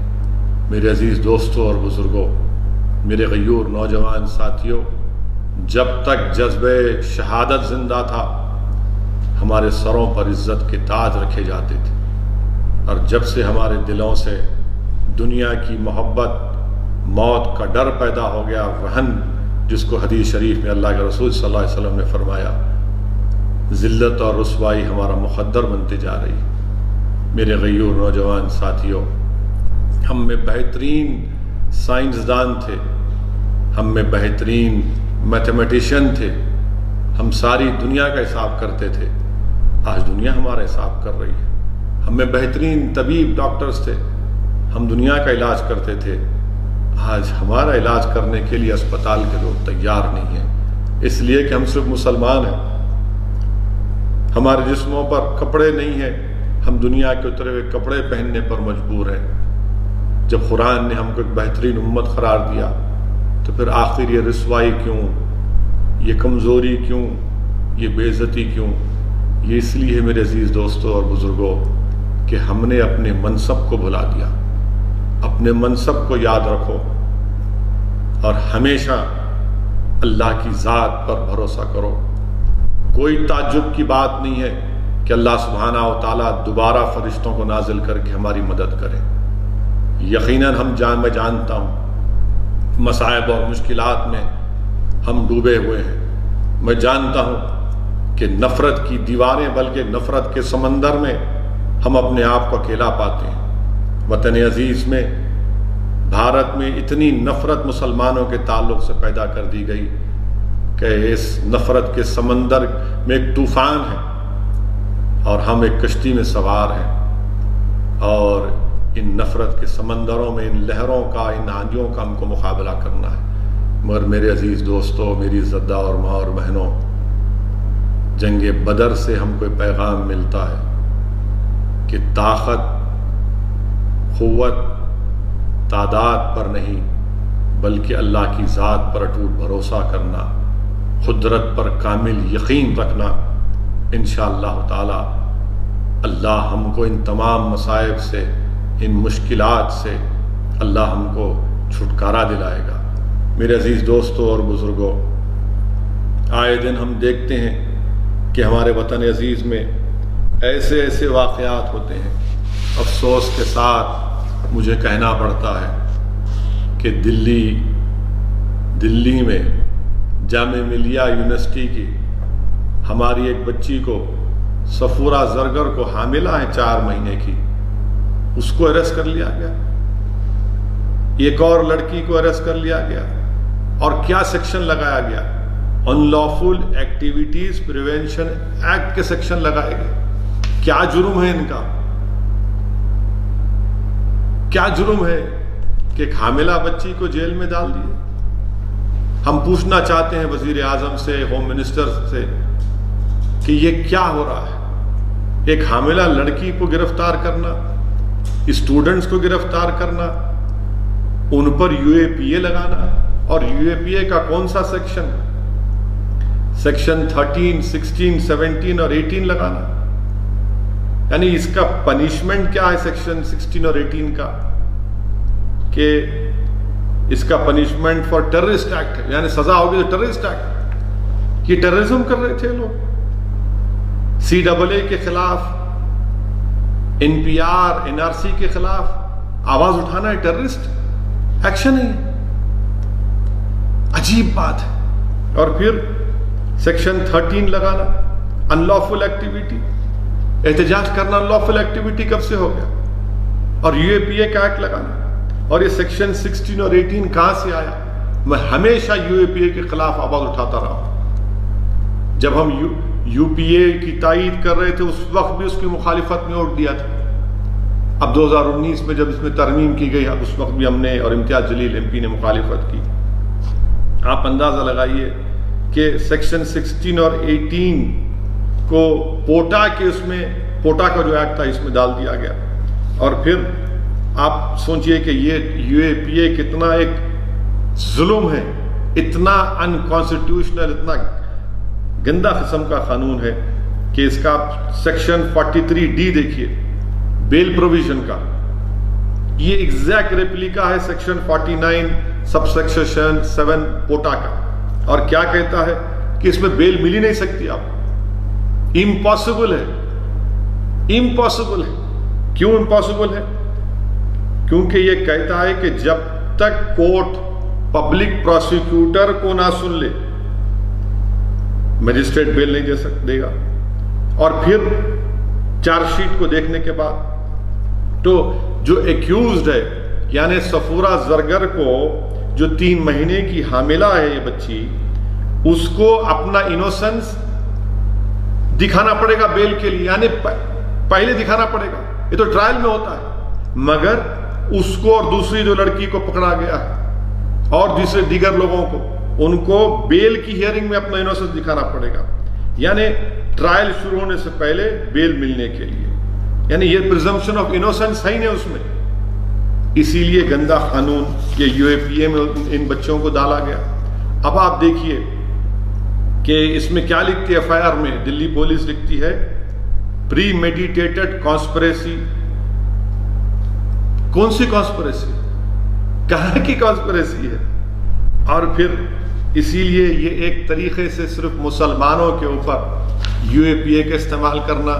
A: میرے عزیز دوستوں اور بزرگوں، میرے غیور نوجوان ساتھیوں، جب تک جذبہ شہادت زندہ تھا ہمارے سروں پر عزت کے تاج رکھے جاتے تھے، اور جب سے ہمارے دلوں سے دنیا کی محبت، موت کا ڈر پیدا ہو گیا، وہن جس کو حدیث شریف میں اللہ کے رسول صلی اللہ علیہ وسلم نے فرمایا، ذلت اور رسوائی ہمارا مقدر بنتے جا رہی۔ میرے غیور نوجوان ساتھیوں، ہم میں بہترین سائنسدان تھے، ہم میں بہترین میتھمیٹیشین تھے، ہم ساری دنیا کا حساب کرتے تھے، آج دنیا ہمارا حساب کر رہی ہے۔ ہم میں بہترین طبیب ڈاکٹرز تھے، ہم دنیا کا علاج کرتے تھے، آج ہمارا علاج کرنے کے لیے اسپتال کے لوگ تیار نہیں ہیں، اس لیے کہ ہم صرف مسلمان ہیں، ہمارے جسموں پر کپڑے نہیں ہیں، ہم دنیا کے اترے ہوئے کپڑے پہننے پر مجبور ہیں۔ جب قرآن نے ہم کو ایک بہترین امت قرار دیا تو پھر آخر یہ رسوائی کیوں، یہ کمزوری کیوں، یہ بے عزتی کیوں؟ یہ اس لیے میرے عزیز دوستوں اور بزرگوں کہ ہم نے اپنے منصب کو بھلا دیا۔ اپنے منصب کو یاد رکھو اور ہمیشہ اللہ کی ذات پر بھروسہ کرو۔ کوئی تعجب کی بات نہیں ہے کہ اللہ سبحانہ و تعالیٰ دوبارہ فرشتوں کو نازل کر کے ہماری مدد کرے۔ یقیناً میں جانتا ہوں مصائب اور مشکلات میں ہم ڈوبے ہوئے ہیں، میں جانتا ہوں کہ نفرت کی دیواریں بلکہ نفرت کے سمندر میں ہم اپنے آپ کو اکیلا پاتے ہیں۔ وطن عزیز میں، بھارت میں اتنی نفرت مسلمانوں کے تعلق سے پیدا کر دی گئی کہ اس نفرت کے سمندر میں ایک طوفان ہے اور ہم ایک کشتی میں سوار ہیں، اور ان نفرت کے سمندروں میں، ان لہروں کا، ان آندھیوں کا ہم کو مقابلہ کرنا ہے۔ مگر میرے عزیز دوستوں، میری عزتدار اور ماں اور بہنوں، جنگ بدر سے ہم کو پیغام ملتا ہے کہ طاقت، قوت، تعداد پر نہیں بلکہ اللہ کی ذات پر اٹوٹ بھروسہ کرنا، قدرت پر کامل یقین رکھنا۔ انشاءاللہ تعالی اللہ ہم کو ان تمام مصائب سے، ان مشکلات سے اللہ ہم کو چھٹکارا دلائے گا۔ میرے عزیز دوستوں اور بزرگوں، آئے دن ہم دیکھتے ہیں کہ ہمارے وطن عزیز میں ایسے ایسے واقعات ہوتے ہیں۔ افسوس کے ساتھ مجھے کہنا پڑتا ہے کہ دلی میں جامعہ ملیہ یونیورسٹی کی ہماری ایک بچی کو، صفورہ زرگر کو، حاملہ ہے 4 مہینے کی، اس کو اریسٹ کر لیا گیا۔ ایک اور لڑکی کو اریسٹ کر لیا گیا، اور کیا سیکشن لگایا گیا؟ ان لافل ایکٹیویٹیز پریونشن ایکٹ کے سیکشن لگائے گئے۔ کیا جرم ہے ان کا؟ کیا جرم ہے کہ ایک حاملہ بچی کو جیل میں ڈال دیے؟ ہم پوچھنا چاہتے ہیں وزیر اعظم سے، ہوم منسٹر سے، کہ یہ کیا ہو رہا ہے؟ ایک حاملہ لڑکی کو گرفتار کرنا، اسٹوڈنٹس کو گرفتار کرنا، ان پر UAPA لگانا، اور UAPA کا کون سا سیکشن؟ سیکشن 13، 16، 17 اور 18 لگانا۔ یعنی اس کا پنشمنٹ کیا ہے سیکشن 16 اور 18 کا؟ کہ اس کا پنشمنٹ فار ٹیررسٹ ایکٹ ہے، یعنی سزا ہوگی تو ٹیررسٹ ایکٹ۔ یہ ٹیررزم کر رہے تھے لوگ۔ CAA کے خلاف، NPR، NRC کے خلاف آواز اٹھانا ہے ٹیررسٹ ایکشن ہے۔ عجیب بات ہے۔ اور پھر سیکشن 13 لگانا، ان لافل ایکٹیویٹی، احتجاج کرنا ان لافل ایکٹیویٹی کب سے ہو گیا؟ اور UAPA کا ایکٹ لگانا، اور یہ سیکشن 16 اور 18 کہاں سے آیا؟ میں ہمیشہ UAPA کے خلاف آواز اٹھاتا رہا ہوں۔ جب ہم UPA کی تائید کر رہے تھے اس وقت بھی اس کی مخالفت میں ووٹ دیا تھا۔ اب 2019 میں جب اس میں ترمیم کی گئی، اب اس وقت بھی ہم نے اور امتیاز جلیل MP نے مخالفت کی۔ آپ اندازہ لگائیے کہ سیکشن 16 اور 18 کو پوٹا کے، اس میں پوٹا کا جو ایکٹ تھا اس میں ڈال دیا گیا۔ اور پھر آپ سوچئے کہ یہ UAPA کتنا ایک ظلم ہے، اتنا انکانسٹیٹیوشنل، اتنا گندا قسم کا قانون ہے کہ اس کا سیکشن 43D دیکھیے، بیل پروویژن کا، یہ ایگزیکٹ ریپلیکا ہے سیکشن 49 سب سیکشن 7 پوٹا کا۔ اور کیا کہتا ہے کہ اس میں بیل مل ہی نہیں سکتی آپ، امپاسبل ہے، امپاسبل ہے۔ کیوں امپاسبل ہے؟ کیونکہ یہ کہتا ہے کہ جب تک کورٹ پبلک پروسیکیوٹر کو نہ سن لے، مجسٹریٹ بیل نہیں دے گا۔ اور پھر چارج شیٹ کو دیکھنے کے بعد تو جو ایکیوزڈ ہے، یعنی صفورہ زرگر کو، جو 3 مہینے کی حاملہ ہے یہ بچی، اس کو اپنا انوسنس دکھانا پڑے گا بیل کے لیے، یعنی پہلے دکھانا پڑے گا۔ یہ تو ٹرائل میں ہوتا ہے، مگر اس کو اور دوسری جو لڑکی کو پکڑا گیا ہے اور دیگر لوگوں کو، ان کو بیل کی ہیئرنگ میں اپنا انوسنس دکھانا پڑے گا، یعنی ٹرائل شروع ہونے سے پہلے بیل ملنے کے لیے۔ یعنی یہ پریزمپشن آف انوسنس ہے ہی نہیں اس میں، اسی لیے گندا قانون یہ UAPA میں ان بچوں کو ڈالا گیا۔ اب آپ دیکھیے کہ اس میں کیا لکھتی ہے FIR میں، دلی پولیس لکھتی ہے پری میڈیٹیٹڈ کانسپریسی۔ کون سی کانسپریسی؟ کہاں کی کانسپریسی ہے؟ اور پھر اسی لیے یہ ایک طریقے سے صرف مسلمانوں کے اوپر UAPA کا استعمال کرنا،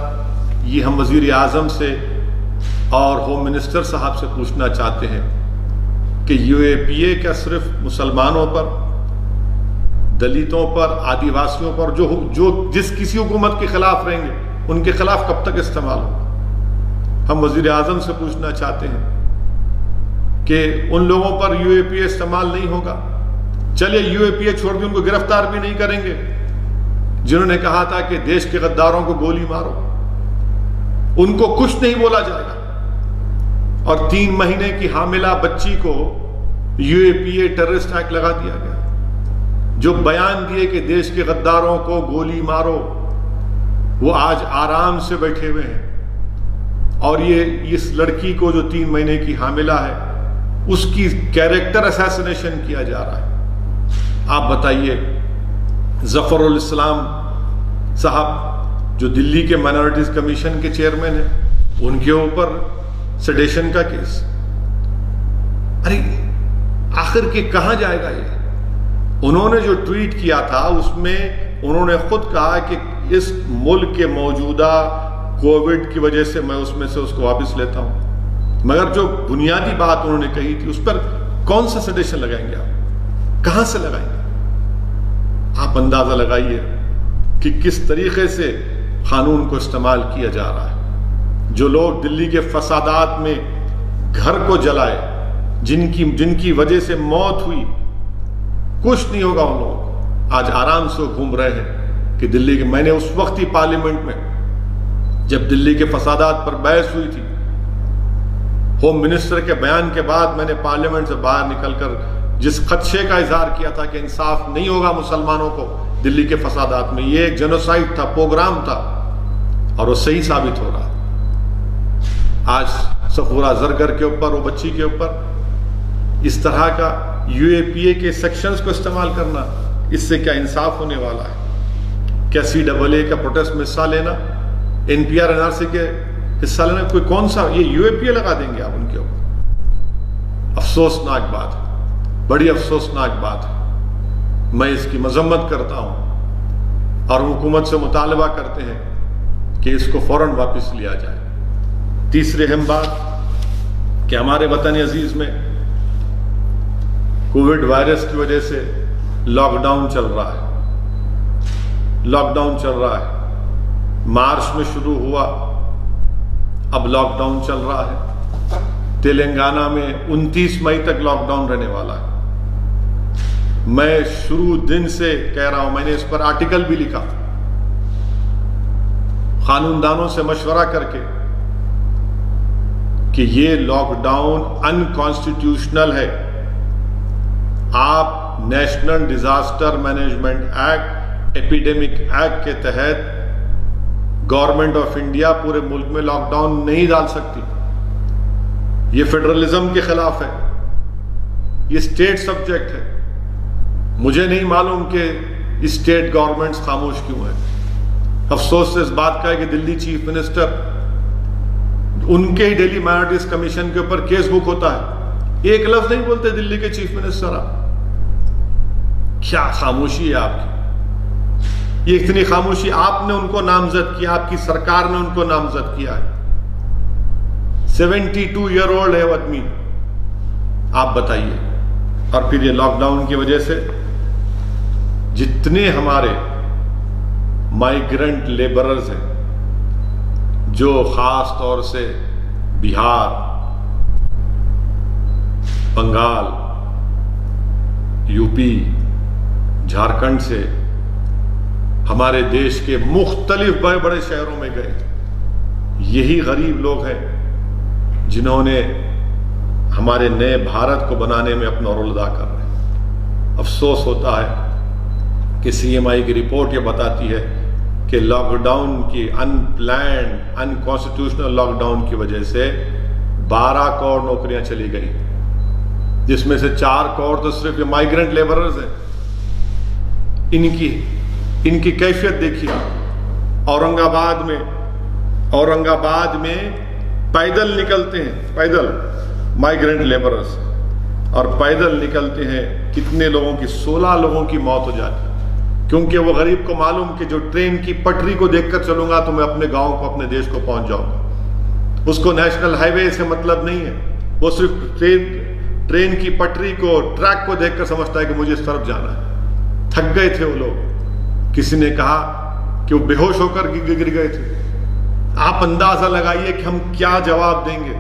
A: یہ ہم وزیر اعظم سے اور ہوم منسٹر صاحب سے پوچھنا چاہتے ہیں کہ UAPA کا صرف مسلمانوں پر، دلتوں پر، آدیواسیوں پر، جو جس کسی حکومت کے خلاف رہیں گے ان کے خلاف کب تک استعمال ہو؟ ہم وزیر اعظم سے پوچھنا چاہتے ہیں کہ ان لوگوں پر UAPA استعمال نہیں ہوگا؟ چلیے UAPA چھوڑ کے ان کو گرفتار بھی نہیں کریں گے جنہوں نے کہا تھا کہ دیش کے غداروں کو گولی مارو، ان کو کچھ نہیں بولا جائے گا۔ اور 3 مہینے کی حاملہ بچی کو UAPA ٹیررسٹ ایکٹ لگا دیا گیا. جو بیان دیے کہ دیش کے غداروں کو گولی مارو، وہ آج آرام سے بیٹھے ہوئے ہیں. اور یہ اس لڑکی کو جو 3 مہینے کی حاملہ ہے اس کی کیریکٹر اسیسینیشن کیا جا رہا ہے. آپ بتائیے، ظفر الاسلام صاحب جو دلی کے مائنورٹیز کمیشن کے چیئرمین ہیں، ان کے اوپر سیڈیشن کا کیس. ارے آخر کے کہاں جائے گا یہ؟ انہوں نے جو ٹویٹ کیا تھا اس میں انہوں نے خود کہا کہ اس ملک کے موجودہ کووڈ کی وجہ سے میں اس کو واپس لیتا ہوں. مگر جو بنیادی بات انہوں نے کہی تھی اس پر کون سا سیڈیشن لگائیں گے آپ؟ کہاں سے لگائیں گے؟ آپ اندازہ لگائیے کہ کس طریقے سے قانون کو استعمال کیا جا رہا ہے. جو لوگ دلی کے فسادات میں گھر کو جلائے، جن کی وجہ سے موت ہوئی، کچھ نہیں ہوگا. ان لوگ آج آرام سے گھوم رہے ہیں کہ دلی کے. میں نے اس وقت ہی پارلیمنٹ میں جب دلی کے فسادات پر بحث ہوئی تھی، ہوم منسٹر کے بیان کے بعد میں نے پارلیمنٹ سے باہر نکل کر جس خدشے کا اظہار کیا تھا کہ انصاف نہیں ہوگا مسلمانوں کو دلی کے فسادات میں، یہ ایک جینوسائیڈ تھا، پروگرام تھا، اور وہ صحیح ثابت ہو رہا. آج صفورہ زرگر کے اوپر، وہ بچی کے اوپر اس طرح کا UAPA کے سیکشنز کو استعمال کرنا، اس سے کیا انصاف ہونے والا ہے؟ کیا CAA کا پروٹیسٹ میں حصہ لینا، NPR NRC کے حصہ لینا، کوئی کون سا یہ UAPA لگا دیں گے آپ ان کے اوپر؟ افسوسناک بات ہے، بڑی افسوسناک بات ہے. میں اس کی مذمت کرتا ہوں اور حکومت سے مطالبہ کرتے ہیں کہ اس کو فوراً واپس لیا جائے. تیسری اہم بات کہ ہمارے وطن عزیز میں کووڈ وائرس کی وجہ سے لاک ڈاؤن چل رہا ہے. لاک ڈاؤن چل رہا ہے. مارچ میں شروع ہوا، اب لاک ڈاؤن چل رہا ہے. تلنگانہ میں 29 مئی تک لاک ڈاؤن رہنے والا ہے. میں شروع دن سے کہہ رہا ہوں، میں نے اس پر آرٹیکل بھی لکھا، قانون دانوں سے مشورہ کر کے، کہ یہ لاک ڈاؤن انکانسٹیٹیوشنل ہے. آپ national disaster management act, epidemic act کے تحت گورنمنٹ آف انڈیا پورے ملک میں لاک ڈاؤن نہیں ڈال سکتی. یہ فیڈرلزم کے خلاف ہے، یہ اسٹیٹ سبجیکٹ ہے. مجھے نہیں معلوم کہ اسٹیٹ گورنمنٹس خاموش کیوں ہیں. افسوس سے اس بات کا ہے کہ دلی چیف منسٹر، ان کے ہی ڈیلی مائنورٹیز کمیشن کے اوپر کیس بک ہوتا ہے، ایک لفظ نہیں بولتے دلی کے چیف منسٹر. آپ کیا خاموشی ہے آپ کی؟ یہ اتنی خاموشی، آپ نے ان کو نامزد کیا، آپ کی سرکار نے ان کو نامزد کیا ہے. 72 ایئر اولڈ ہے وہ آدمی. آپ بتائیے. اور پھر یہ لاک ڈاؤن کی وجہ سے جتنے ہمارے مائیگرنٹ لیبررز ہیں جو خاص طور سے بہار، بنگال، UP، جھارکھنڈ سے ہمارے دیش کے مختلف بڑے بڑے شہروں میں گئے، یہی غریب لوگ ہیں جنہوں نے ہمارے نئے بھارت کو بنانے میں اپنا رول ادا کر رہے ہیں. افسوس ہوتا ہے کہ CMI کی رپورٹ یہ بتاتی ہے کہ لاک ڈاؤن کی ان کانسٹیٹیوشنل لاک ڈاؤن کی وجہ سے 12 کروڑ نوکریاں چلی گئی، جس میں سے 4 کروڑ تو صرف یہ مائیگرنٹ لیبررز ہیں. ان کی کیفیت دیکھیے. اورنگ آباد میں پیدل نکلتے ہیں، پیدل مائیگرنٹ لیبررز، اور پیدل نکلتے ہیں کتنے لوگوں کی، 16 لوگوں کی موت ہو جاتی، کیونکہ وہ غریب کو معلوم کہ جو ٹرین کی پٹری کو دیکھ کر چلوں گا تو میں اپنے گاؤں کو، اپنے دیش کو پہنچ جاؤں گا. اس کو نیشنل ہائی وے سے مطلب نہیں ہے، وہ صرف ٹرین کی پٹری کو، ٹریک کو دیکھ کر سمجھتا ہے کہ مجھے اس طرف جانا ہے. تھک گئے تھے وہ لوگ. کسی نے کہا کہ وہ بے ہوش ہو کر گر گئے تھے. آپ اندازہ لگائیے کہ ہم کیا جواب دیں گے،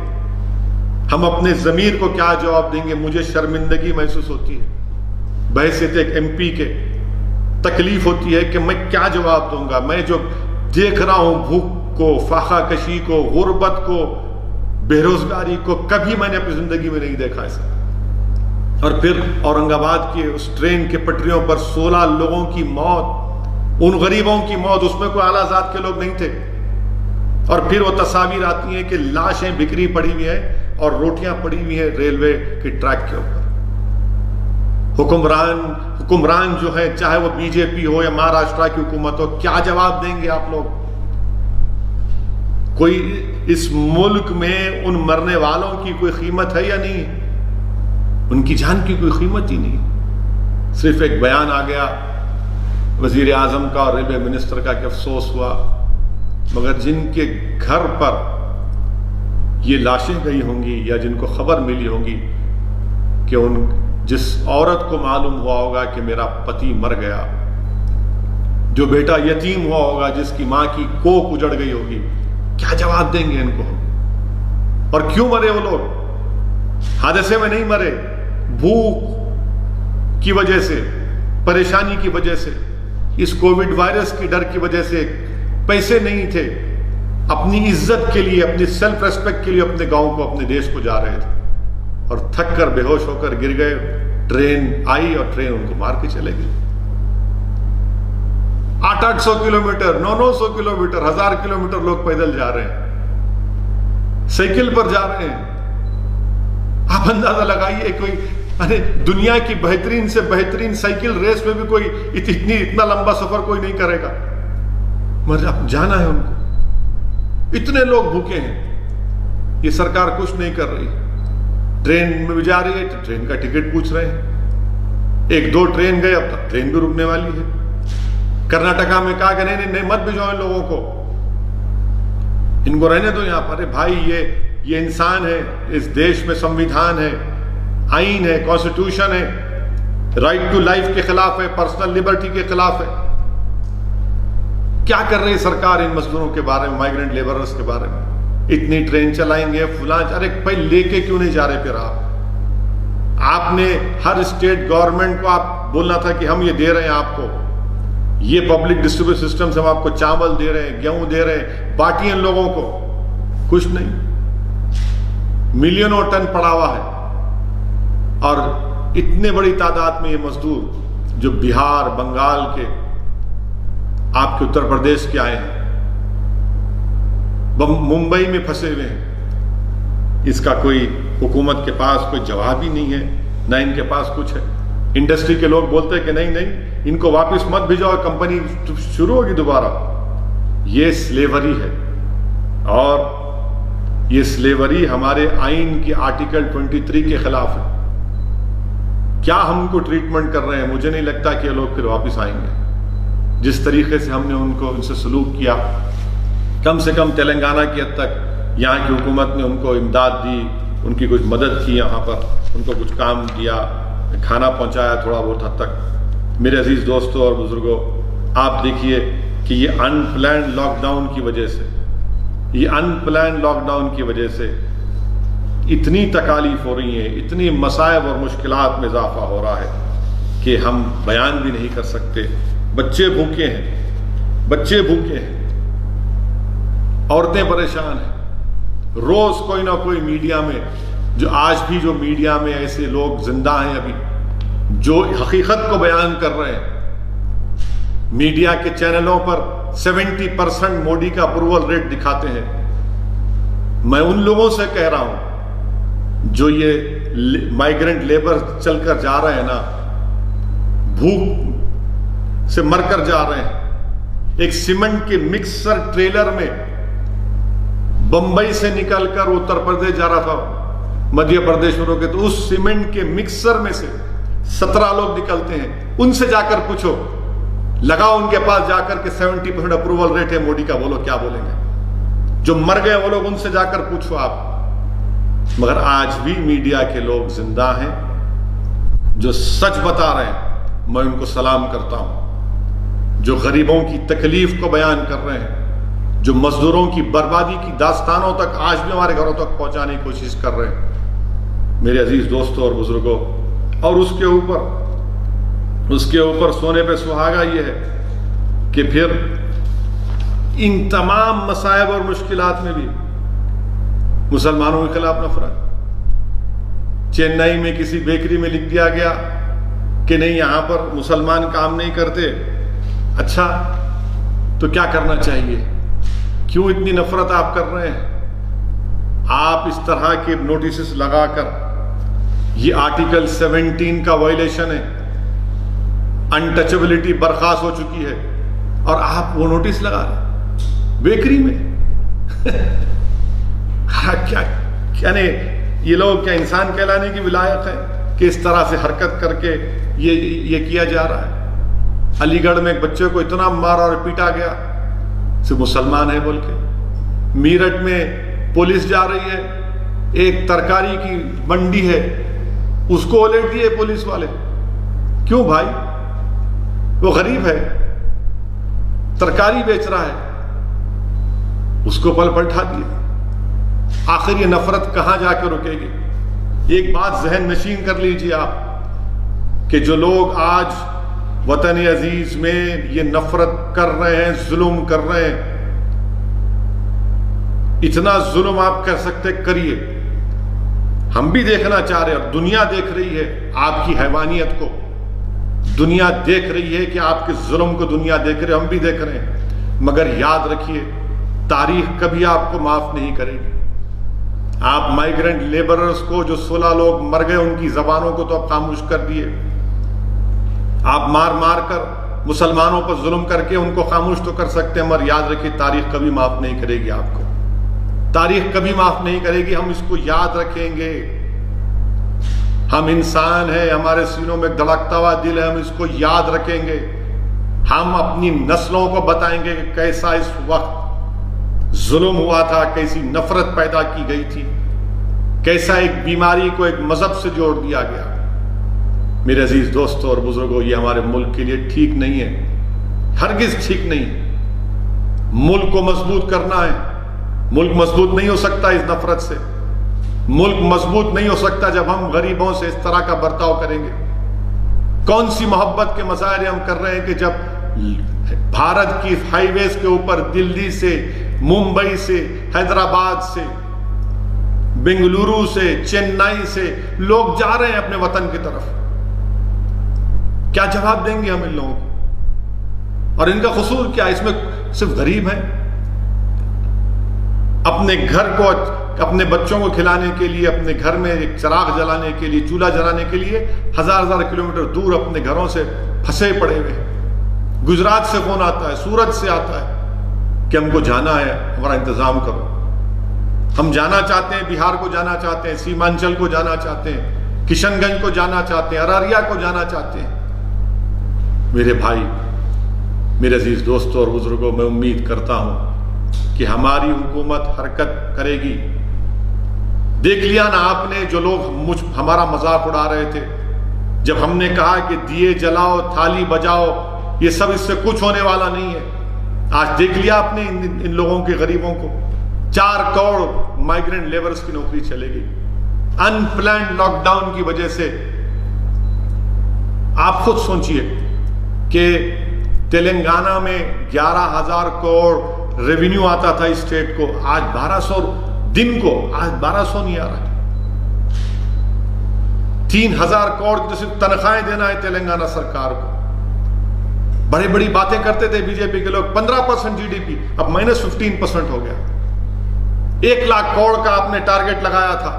A: ہم اپنے ضمیر کو کیا جواب دیں گے. مجھے شرمندگی محسوس ہوتی ہے بحیثیت ایک MP کے. تکلیف ہوتی ہے کہ میں کیا جواب دوں گا. میں جو دیکھ رہا ہوں بھوک کو، فاقہ کشی کو، غربت کو، بے روزگاری کو کبھی میں نے اپنی زندگی میں نہیں دیکھا ایسا. اور پھر اورنگ آباد کے اس ٹرین کے پٹریوں پر 16 لوگوں کی موت، ان غریبوں کی موت، اس میں کوئی اعلیٰ ذات کے لوگ نہیں تھے. اور پھر وہ تصاویر آتی ہیں کہ لاشیں بکھری پڑی ہوئی ہیں اور روٹیاں پڑی ہوئی ہیں ریلوے کے ٹریک کے اوپر. حکمران جو ہے، چاہے وہ بی جے پی ہو یا مہاراشٹر کی حکومت ہو، کیا جواب دیں گے آپ لوگ؟ کوئی اس ملک میں ان مرنے والوں کی کوئی قیمت ہے یا نہیں؟ ان کی جان کی کوئی قیمت ہی نہیں. صرف ایک بیان آ گیا وزیر اعظم کا اور ریلوے منسٹر کا کہ افسوس ہوا، مگر جن کے گھر پر یہ لاشیں گئی ہوں گی یا جن کو خبر ملی ہوگی کہ جس عورت کو معلوم ہوا ہوگا کہ میرا پتی مر گیا، جو بیٹا یتیم ہوا ہوگا، جس کی ماں کی کوکھ اجڑ گئی ہوگی، کیا جواب دیں گے ان کو؟ اور کیوں مرے وہ لوگ؟ حادثے میں نہیں مرے، بھوک کی وجہ سے، پریشانی کی وجہ سے، اس کووڈ وائرس کی ڈر کی وجہ سے. پیسے نہیں تھے، اپنی عزت کے لیے، اپنی سیلف ریسپیکٹ کے لیے اپنے گاؤں کو، اپنے دیش کو جا رہے تھے اور تھک کر بے ہوش ہو کر گر گئے. ٹرین آئی اور ٹرین ان کو مار کے چلے گئی. 800 کلومیٹر، 900 کلومیٹر، 1000 کلومیٹر لوگ پیدل جا رہے ہیں، سائیکل پر جا رہے ہیں. آپ اندازہ لگائیے، کوئی دنیا کی بہترین سے بہترین سائیکل ریس میں بھی کوئی اتنا لمبا سفر کوئی نہیں کرے گا، مگر اب جانا ہے ان کو. اتنے لوگ بھوکے ہیں، یہ سرکار کچھ نہیں کر رہی. ٹرین میں بھی جا رہی ہے تو ٹرین کا ٹکٹ پوچھ رہے ہیں. 1-2 ٹرین گئے، اب تک ٹرین بھی رکنے والی ہے. کرناٹکا میں کہا کہ نہیں مت بھیجو ان لوگوں کو، ان کو رہنے دو یہاں پر. بھائی یہ انسان ہے، اس دیش میں سمویدھان ہے، آئین ہے، کانسٹیٹیوشن ہے، رائٹ ٹو لائف کے خلاف ہے، پرسنل لبرٹی کے خلاف ہے. کیا کر رہی سرکار ان مزدوروں کے بارے میں، مائیگرنٹ لیبررز کے بارے میں؟ اتنی ٹرین چلائیں گے فلاں، ارے بھائی لے کے کیوں نہیں جا رہے؟ پھر آپ نے ہر اسٹیٹ گورنمنٹ کو آپ بولنا تھا کہ ہم یہ دے رہے ہیں آپ کو، یہ پبلک ڈسٹریبیوشن سسٹم سے ہم آپ کو چاول دے رہے ہیں، گیہوں دے رہے ہیں، بانٹیے ان لوگوں کو. کچھ نہیں. ملینوں ٹن پڑا ہوا ہے اور اتنے بڑی تعداد میں یہ مزدور جو بہار، بنگال کے، آپ کے اتر پردیش کے آئے ہیں، ممبئی میں پھنسے ہوئے ہیں. اس کا کوئی حکومت کے پاس کوئی جواب ہی نہیں ہے، نہ ان کے پاس کچھ ہے. انڈسٹری کے لوگ بولتے ہیں کہ نہیں ان کو واپس مت بھیجو، کمپنی شروع ہوگی دوبارہ. یہ سلیوری ہے، اور یہ سلیوری ہمارے آئین کی آرٹیکل 23 کے خلاف ہے. کیا ہم کو ٹریٹمنٹ کر رہے ہیں؟ مجھے نہیں لگتا کہ یہ لوگ پھر واپس آئیں گے. جس طریقے سے ہم نے ان سے سلوک کیا، کم سے کم تلنگانہ کی حد تک یہاں کی حکومت نے ان کو امداد دی، ان کی کچھ مدد کی، یہاں پر ان کو کچھ کام دیا، کھانا پہنچایا تھوڑا بہت حد تک. میرے عزیز دوستوں اور بزرگوں، آپ دیکھیے کہ یہ ان پلانڈ لاک ڈاؤن کی وجہ سے اتنی تکالیف ہو رہی ہیں، اتنی مصائب اور مشکلات میں اضافہ ہو رہا ہے کہ ہم بیان بھی نہیں کر سکتے. بچے بھوکے ہیں، عورتیں پریشان ہیں. روز کوئی نہ کوئی میڈیا میں، جو میڈیا میں ایسے لوگ زندہ ہیں ابھی جو حقیقت کو بیان کر رہے ہیں. میڈیا کے چینلوں پر 70% مودی کا اپروول ریٹ دکھاتے ہیں. میں ان لوگوں سے کہہ رہا ہوں جو یہ مائیگرنٹ لیبر چل کر جا رہے ہیں نا، بھوک سے مر کر جا رہے ہیں. ایک سیمنٹ کے مکسر ٹریلر میں بمبئی سے نکل کر اتر پردیش جا رہا تھا، مدھیہ پردیش میں روکے تو اس سیمنٹ کے مکسر میں سے 17 لوگ نکلتے ہیں. ان سے جا کر پوچھو، لگاؤ ان کے پاس جا کر کے 70% اپروول ریٹ ہے مودی کا، بولو کیا بولیں گے؟ جو مر گئے وہ لوگ، ان سے جا کر پوچھو آپ. مگر آج بھی میڈیا کے لوگ زندہ ہیں جو سچ بتا رہے ہیں، میں ان کو سلام کرتا ہوں. جو غریبوں کی تکلیف کو بیان کر رہے ہیں، جو مزدوروں کی بربادی کی داستانوں تک آج بھی ہمارے گھروں تک پہنچانے کی کوشش کر رہے ہیں. میرے عزیز دوستوں اور بزرگوں، اور اس کے اوپر سونے پہ سہاگا یہ ہے کہ پھر ان تمام مصائب اور مشکلات میں بھی مسلمانوں کے خلاف نفرت. چنئی میں کسی بیکری میں لکھ دیا گیا کہ نہیں یہاں پر مسلمان کام نہیں کرتے. اچھا تو کیا کرنا چاہیے؟ کیوں اتنی نفرت آپ کر رہے ہیں؟ آپ اس طرح کے نوٹسز لگا کر، یہ آرٹیکل 17 کا وائلیشن ہے، انٹچبلٹی برخاست ہو چکی ہے، اور آپ وہ نوٹس لگا رہے بیکری میں. کیا یہ لوگ کیا انسان کہلانے کی ولایت ہے کہ اس طرح سے حرکت کر کے یہ کیا جا رہا ہے؟ علی گڑھ میں ایک بچے کو اتنا مارا اور پیٹا گیا صرف مسلمان ہے بول کے. میرٹھ میں پولیس جا رہی ہے، ایک ترکاری کی منڈی ہے، اس کو الٹ دیے پولیس والے. کیوں بھائی؟ وہ غریب ہے، ترکاری بیچ رہا ہے، اس کو پلٹا دیے. آخر یہ نفرت کہاں جا کے رکے گی؟ ایک بات ذہن نشین کر لیجیے آپ کہ جو لوگ آج وطن عزیز میں یہ نفرت کر رہے ہیں، ظلم کر رہے ہیں، اتنا ظلم آپ کر سکتے کریے. ہم بھی دیکھنا چاہ رہے ہیں، اور دنیا دیکھ رہی ہے آپ کی حیوانیت کو، دنیا دیکھ رہی ہے کہ آپ کے ظلم کو دنیا دیکھ رہے، ہم بھی دیکھ رہے ہیں. مگر یاد رکھیے تاریخ کبھی آپ کو معاف نہیں کرے گی. آپ مائیگرنٹ لیبررز کو جو 16 لوگ مر گئے ان کی زبانوں کو تو آپ خاموش کر دیے. آپ مار مار کر مسلمانوں پر ظلم کر کے ان کو خاموش تو کر سکتے ہیں، مگر یاد رکھیے تاریخ کبھی معاف نہیں کرے گی آپ کو. تاریخ کبھی معاف نہیں کرے گی. ہم اس کو یاد رکھیں گے. ہم انسان ہیں، ہمارے سینوں میں دھڑکتا ہوا دل ہے، ہم اس کو یاد رکھیں گے. ہم اپنی نسلوں کو بتائیں گے کہ کیسا اس وقت ظلم ہوا تھا، کیسی نفرت پیدا کی گئی تھی، کیسا ایک بیماری کو ایک مذہب سے جوڑ دیا گیا. میرے عزیز دوستوں اور بزرگوں، یہ ہمارے ملک کے لیے ٹھیک نہیں ہے، ہرگز ٹھیک نہیں. ملک کو مضبوط کرنا ہے. ملک مضبوط نہیں ہو سکتا اس نفرت سے. ملک مضبوط نہیں ہو سکتا جب ہم غریبوں سے اس طرح کا برتاؤ کریں گے. کون سی محبت کے مظاہرے ہم کر رہے ہیں کہ جب بھارت کی ہائی ویز کے اوپر دلی سے، ممبئی سے، حیدرآباد سے، بنگلورو سے، چنئی سے لوگ جا رہے ہیں اپنے وطن کی طرف. کیا جواب دیں گے ہم ان لوگوں کو؟ اور ان کا قصور کیا؟ اس میں صرف غریب ہیں. اپنے گھر کو، اپنے بچوں کو کھلانے کے لیے، اپنے گھر میں ایک چراغ جلانے کے لیے، چولہا جلانے کے لیے ہزار کلومیٹر دور اپنے گھروں سے پھنسے پڑے ہوئے. گجرات سے فون آتا ہے، سورت سے آتا ہے کہ ہم کو جانا ہے، ہمارا انتظام کرو. ہم جانا چاہتے ہیں، بہار کو جانا چاہتے ہیں، سیمانچل کو جانا چاہتے ہیں، کشن گنج کو جانا چاہتے ہیں، ارریہ کو جانا چاہتے ہیں. میرے بھائی، میرے عزیز دوستوں اور بزرگوں، میں امید کرتا ہوں کہ ہماری حکومت حرکت کرے گی. دیکھ لیا نا آپ نے، جو لوگ ہمارا مذاق اڑا رہے تھے جب ہم نے کہا کہ دیے جلاؤ، تھالی بجاؤ، یہ سب اس سے کچھ ہونے والا نہیں ہے. آج دیکھ لیا آپ نے ان لوگوں کے، غریبوں کو 4 کروڑ مائیگرنٹ لیبرز کی نوکری چلے گئی ان پلانڈ لاک ڈاؤن کی وجہ سے. آپ خود سوچئے کہ تلنگانہ میں 11,000 کروڑ ریونیو آتا تھا اسٹیٹ کو، آج 1200 دن کو، آج 1200 نہیں آ رہا. 3,000 کروڑ کی صرف تنخواہیں دینا ہے تلنگانہ سرکار کو. بڑی بڑی باتیں کرتے تھے بی جے پی کے لوگ، 15% جی ڈی پی، اب -15% ہو گیا. 1 لاکھ کروڑ کا آپ نے ٹارگٹ لگایا تھا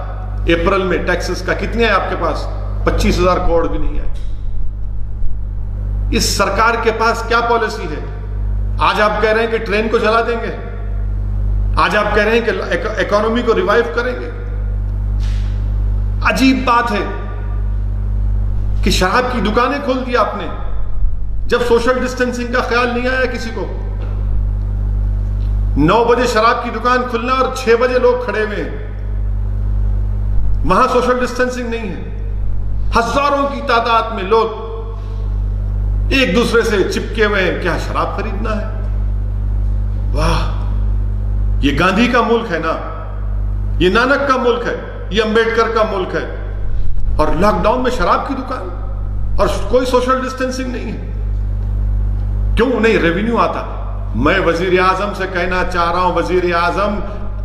A: اپریل میں ٹیکسز کا، کتنے ہیں آپ کے پاس؟ 25,000 کروڑ بھی نہیں ہے. اس سرکار کے پاس کیا پالیسی ہے؟ آج آپ کہہ رہے ہیں کہ ٹرین کو چلا دیں گے، آج آپ کہہ رہے ہیں کہ اکانومی کو ریوائیو کریں گے. عجیب بات ہے کہ شراب کی دکانیں کھول دی آپ نے جب سوشل ڈسٹینسنگ کا خیال نہیں آیا کسی کو. 9 بجے شراب کی دکان کھلنا اور 6 بجے لوگ کھڑے ہوئے ہیں، وہاں سوشل ڈسٹینسنگ نہیں ہے. ہزاروں کی تعداد میں لوگ ایک دوسرے سے چپکے ہوئے ہیں. کیا شراب خریدنا ہے؟ واہ، یہ گاندھی کا ملک ہے نا، یہ نانک کا ملک ہے، یہ امبیڈکر کا ملک ہے، اور لاک ڈاؤن میں شراب کی دکان اور کوئی سوشل ڈسٹینسنگ نہیں ہے. کیوں نہیں؟ ریونیو آتا. میں وزیر اعظم سے کہنا چاہ رہا ہوں، وزیر اعظم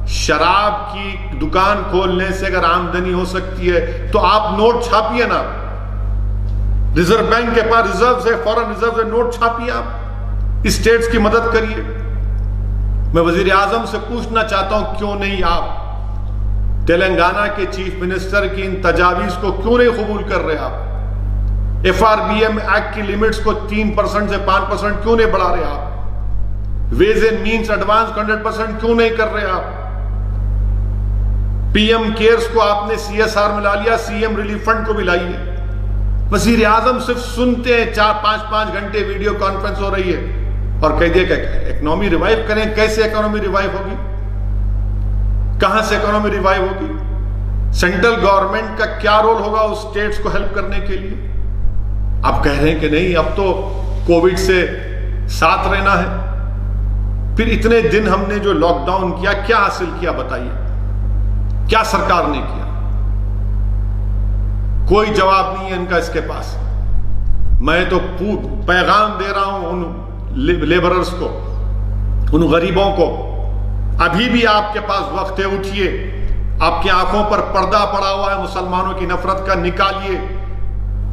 A: شراب کی دکان کھولنے سے اگر آمدنی ہو سکتی ہے تو آپ نوٹ چھاپیے نا. ریزرو بینک کے پاس ریزرو ہے, فورن ریزرو ہے, نوٹ چھاپیے, آپ اسٹیٹس کی مدد کریے. میں وزیر اعظم سے پوچھنا چاہتا ہوں کیوں نہیں آپ تلنگانہ کے چیف منسٹر کی ان تجاویز کو کیوں نہیں قبول کر رہے؟ آپ FRBM ایکٹ کی لیمٹس کو 3% سے 5% کیوں نہیں بڑھا رہے؟ آپ ویز اینڈ مینس ایڈوانس 100% کیوں نہیں کر رہے؟ آپ PM کیئرز کو آپ نے CSR میں لا لیا, CM ریلیف فنڈ کو بھی لائیے. وزیر اعظم صرف سنتے ہیں, 4-5 گھنٹے ویڈیو کانفرنس ہو رہی ہے اور کہہ دیا کہ اکنامی ریوائیو کریں. کیسے اکنامی ریوائیو ہوگی؟ کہاں سے اکنامی ریوائیو ہوگی؟ سینٹرل گورنمنٹ کا کیا رول ہوگا اس اسٹیٹس کو ہیلپ کرنے کے لیے؟ آپ کہہ رہے ہیں کہ نہیں اب تو کووڈ سے ساتھ رہنا ہے. پھر اتنے دن ہم نے جو لاک ڈاؤن کیا, کیا حاصل کیا بتائیے؟ کیا سرکار نے کیا؟ کوئی جواب نہیں ہے ان کا اس کے پاس. میں تو پیغام دے رہا ہوں ان لیبررز کو, ان غریبوں کو, ابھی بھی آپ کے پاس وقت ہے, اٹھیے. آپ کی آنکھوں پر پردہ پڑا ہوا ہے مسلمانوں کی نفرت کا, نکالیے.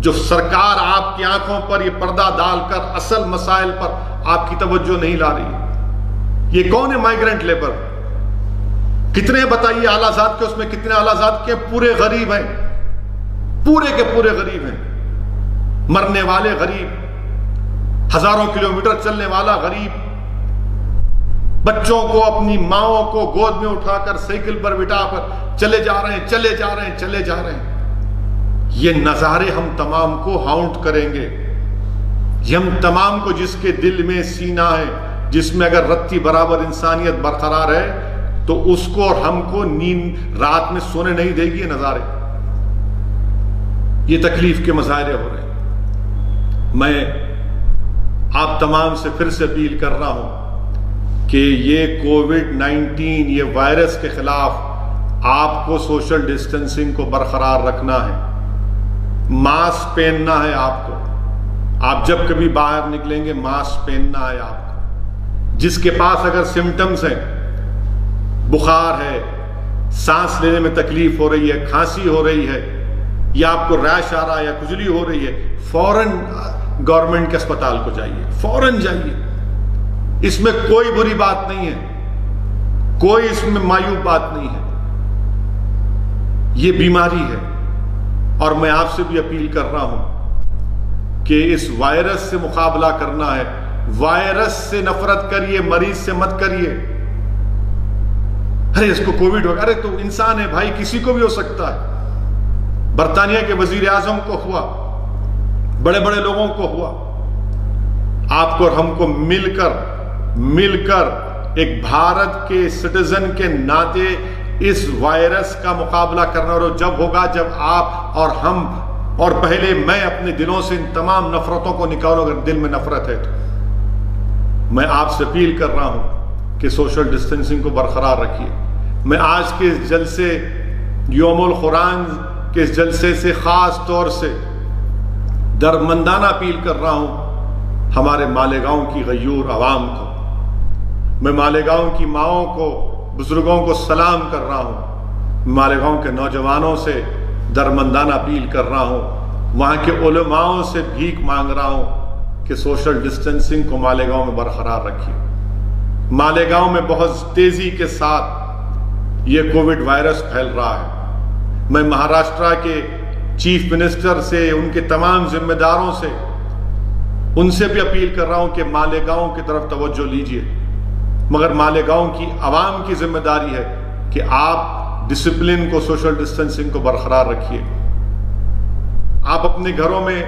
A: جو سرکار آپ کی آنکھوں پر یہ پردہ ڈال کر اصل مسائل پر آپ کی توجہ نہیں لا رہی. یہ کون ہے مائیگرنٹ لیبر؟ کتنے بتائیے اعلیٰ ذات کے, اس میں کتنے اعلیٰ ذات کے؟ پورے غریب ہیں, پورے کے پورے غریب ہیں. مرنے والے غریب, ہزاروں کلومیٹر چلنے والا غریب, بچوں کو اپنی ماؤں کو گود میں اٹھا کر سائیکل پر بٹھا کر چلے جا رہے ہیں, چلے جا رہے ہیں, چلے جا رہے ہیں. یہ نظارے ہم تمام کو ہاؤنٹ کریں گے. یہ ہم تمام کو, جس کے دل میں سینہ ہے, جس میں اگر رتی برابر انسانیت برقرار ہے, تو اس کو اور ہم کو نیند رات میں سونے نہیں دے گی. یہ نظارے, یہ تکلیف کے مظاہرے ہو رہے ہیں. میں آپ تمام سے پھر سے اپیل کر رہا ہوں کہ یہ کووڈ-19 یہ وائرس کے خلاف آپ کو سوشل ڈسٹینسنگ کو برقرار رکھنا ہے, ماسک پہننا ہے آپ کو. آپ جب کبھی باہر نکلیں گے ماسک پہننا ہے آپ کو. جس کے پاس اگر سمٹمز ہیں, بخار ہے, سانس لینے میں تکلیف ہو رہی ہے, کھانسی ہو رہی ہے, یا آپ کو ریش آ رہا ہے یا کھجلی ہو رہی ہے, فوراً گورنمنٹ کے اسپتال کو جائیے, فوراً جائیے. اس میں کوئی بری بات نہیں ہے, کوئی اس میں مایوب بات نہیں ہے. یہ بیماری ہے, اور میں آپ سے بھی اپیل کر رہا ہوں کہ اس وائرس سے مقابلہ کرنا ہے. وائرس سے نفرت کریے, مریض سے مت کریے. ارے اس کو کووڈ ہو گیا, ارے تو انسان ہے بھائی, کسی کو بھی ہو سکتا ہے. برطانیہ کے وزیر اعظم کو ہوا, بڑے بڑے لوگوں کو ہوا. آپ کو اور ہم کو مل کر ایک بھارت کے سٹیزن کے ناطے اس وائرس کا مقابلہ کرنا. اور جب ہوگا جب آپ اور ہم, اور پہلے میں اپنے دلوں سے ان تمام نفرتوں کو نکالوں. اگر دل میں نفرت ہے تو میں آپ سے اپیل کر رہا ہوں کہ سوشل ڈسٹینسنگ کو برقرار رکھیے. میں آج کے اس جلسے یوم القرآن کے اس جلسے سے خاص طور سے درمندانہ اپیل کر رہا ہوں ہمارے مالیگاؤں کی غیور عوام کو. میں مالیگاؤں کی ماؤں کو, بزرگوں کو سلام کر رہا ہوں. مالیگاؤں کے نوجوانوں سے درمندانہ اپیل کر رہا ہوں. وہاں کے علماؤں سے بھیک مانگ رہا ہوں کہ سوشل ڈسٹینسنگ کو مالیگاؤں میں برقرار رکھیے. مالیگاؤں میں بہت تیزی کے ساتھ یہ کووڈ وائرس پھیل رہا ہے. میں مہاراشٹرا کے چیف منسٹر سے, ان کے تمام ذمہ داروں سے, ان سے بھی اپیل کر رہا ہوں کہ مالیگاؤں کی طرف توجہ لیجیے. مگر مالیگاؤں کی عوام کی ذمہ داری ہے کہ آپ ڈسپلن کو, سوشل ڈسٹینسنگ کو برقرار رکھیے. آپ اپنے گھروں میں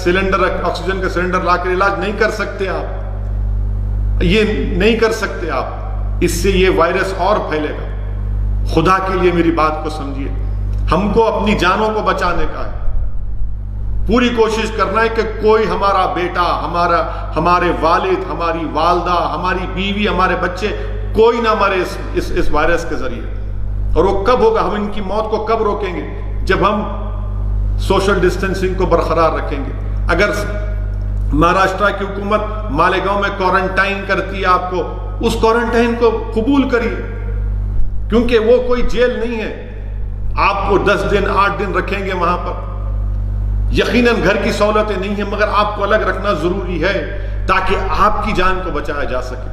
A: سلنڈر, آکسیجن کا سلنڈر لا کر علاج نہیں کر سکتے. آپ یہ نہیں کر سکتے. آپ اس سے یہ وائرس اور پھیلے گا. خدا کے لیے میری بات کو سمجھیے. ہم کو اپنی جانوں کو بچانے کا ہے. پوری کوشش کرنا ہے کہ کوئی ہمارا بیٹا, ہمارے والد, ہماری والدہ, ہماری بیوی, ہمارے بچے, کوئی نہ مرے اس وائرس کے ذریعے. اور وہ کب ہوگا, ہم ان کی موت کو کب روکیں گے؟ جب ہم سوشل ڈسٹینسنگ کو برقرار رکھیں گے. اگر مہاراشٹرا کی حکومت مالیگاؤں میں کوارنٹائن کرتی ہے آپ کو, اس کوارنٹائن کو قبول کریے. کیونکہ وہ کوئی جیل نہیں ہے آپ کو 10 دن 8 دن رکھیں گے وہاں پر. یقیناً گھر کی سہولتیں نہیں ہیں مگر آپ کو الگ رکھنا ضروری ہے تاکہ آپ کی جان کو بچایا جا سکے.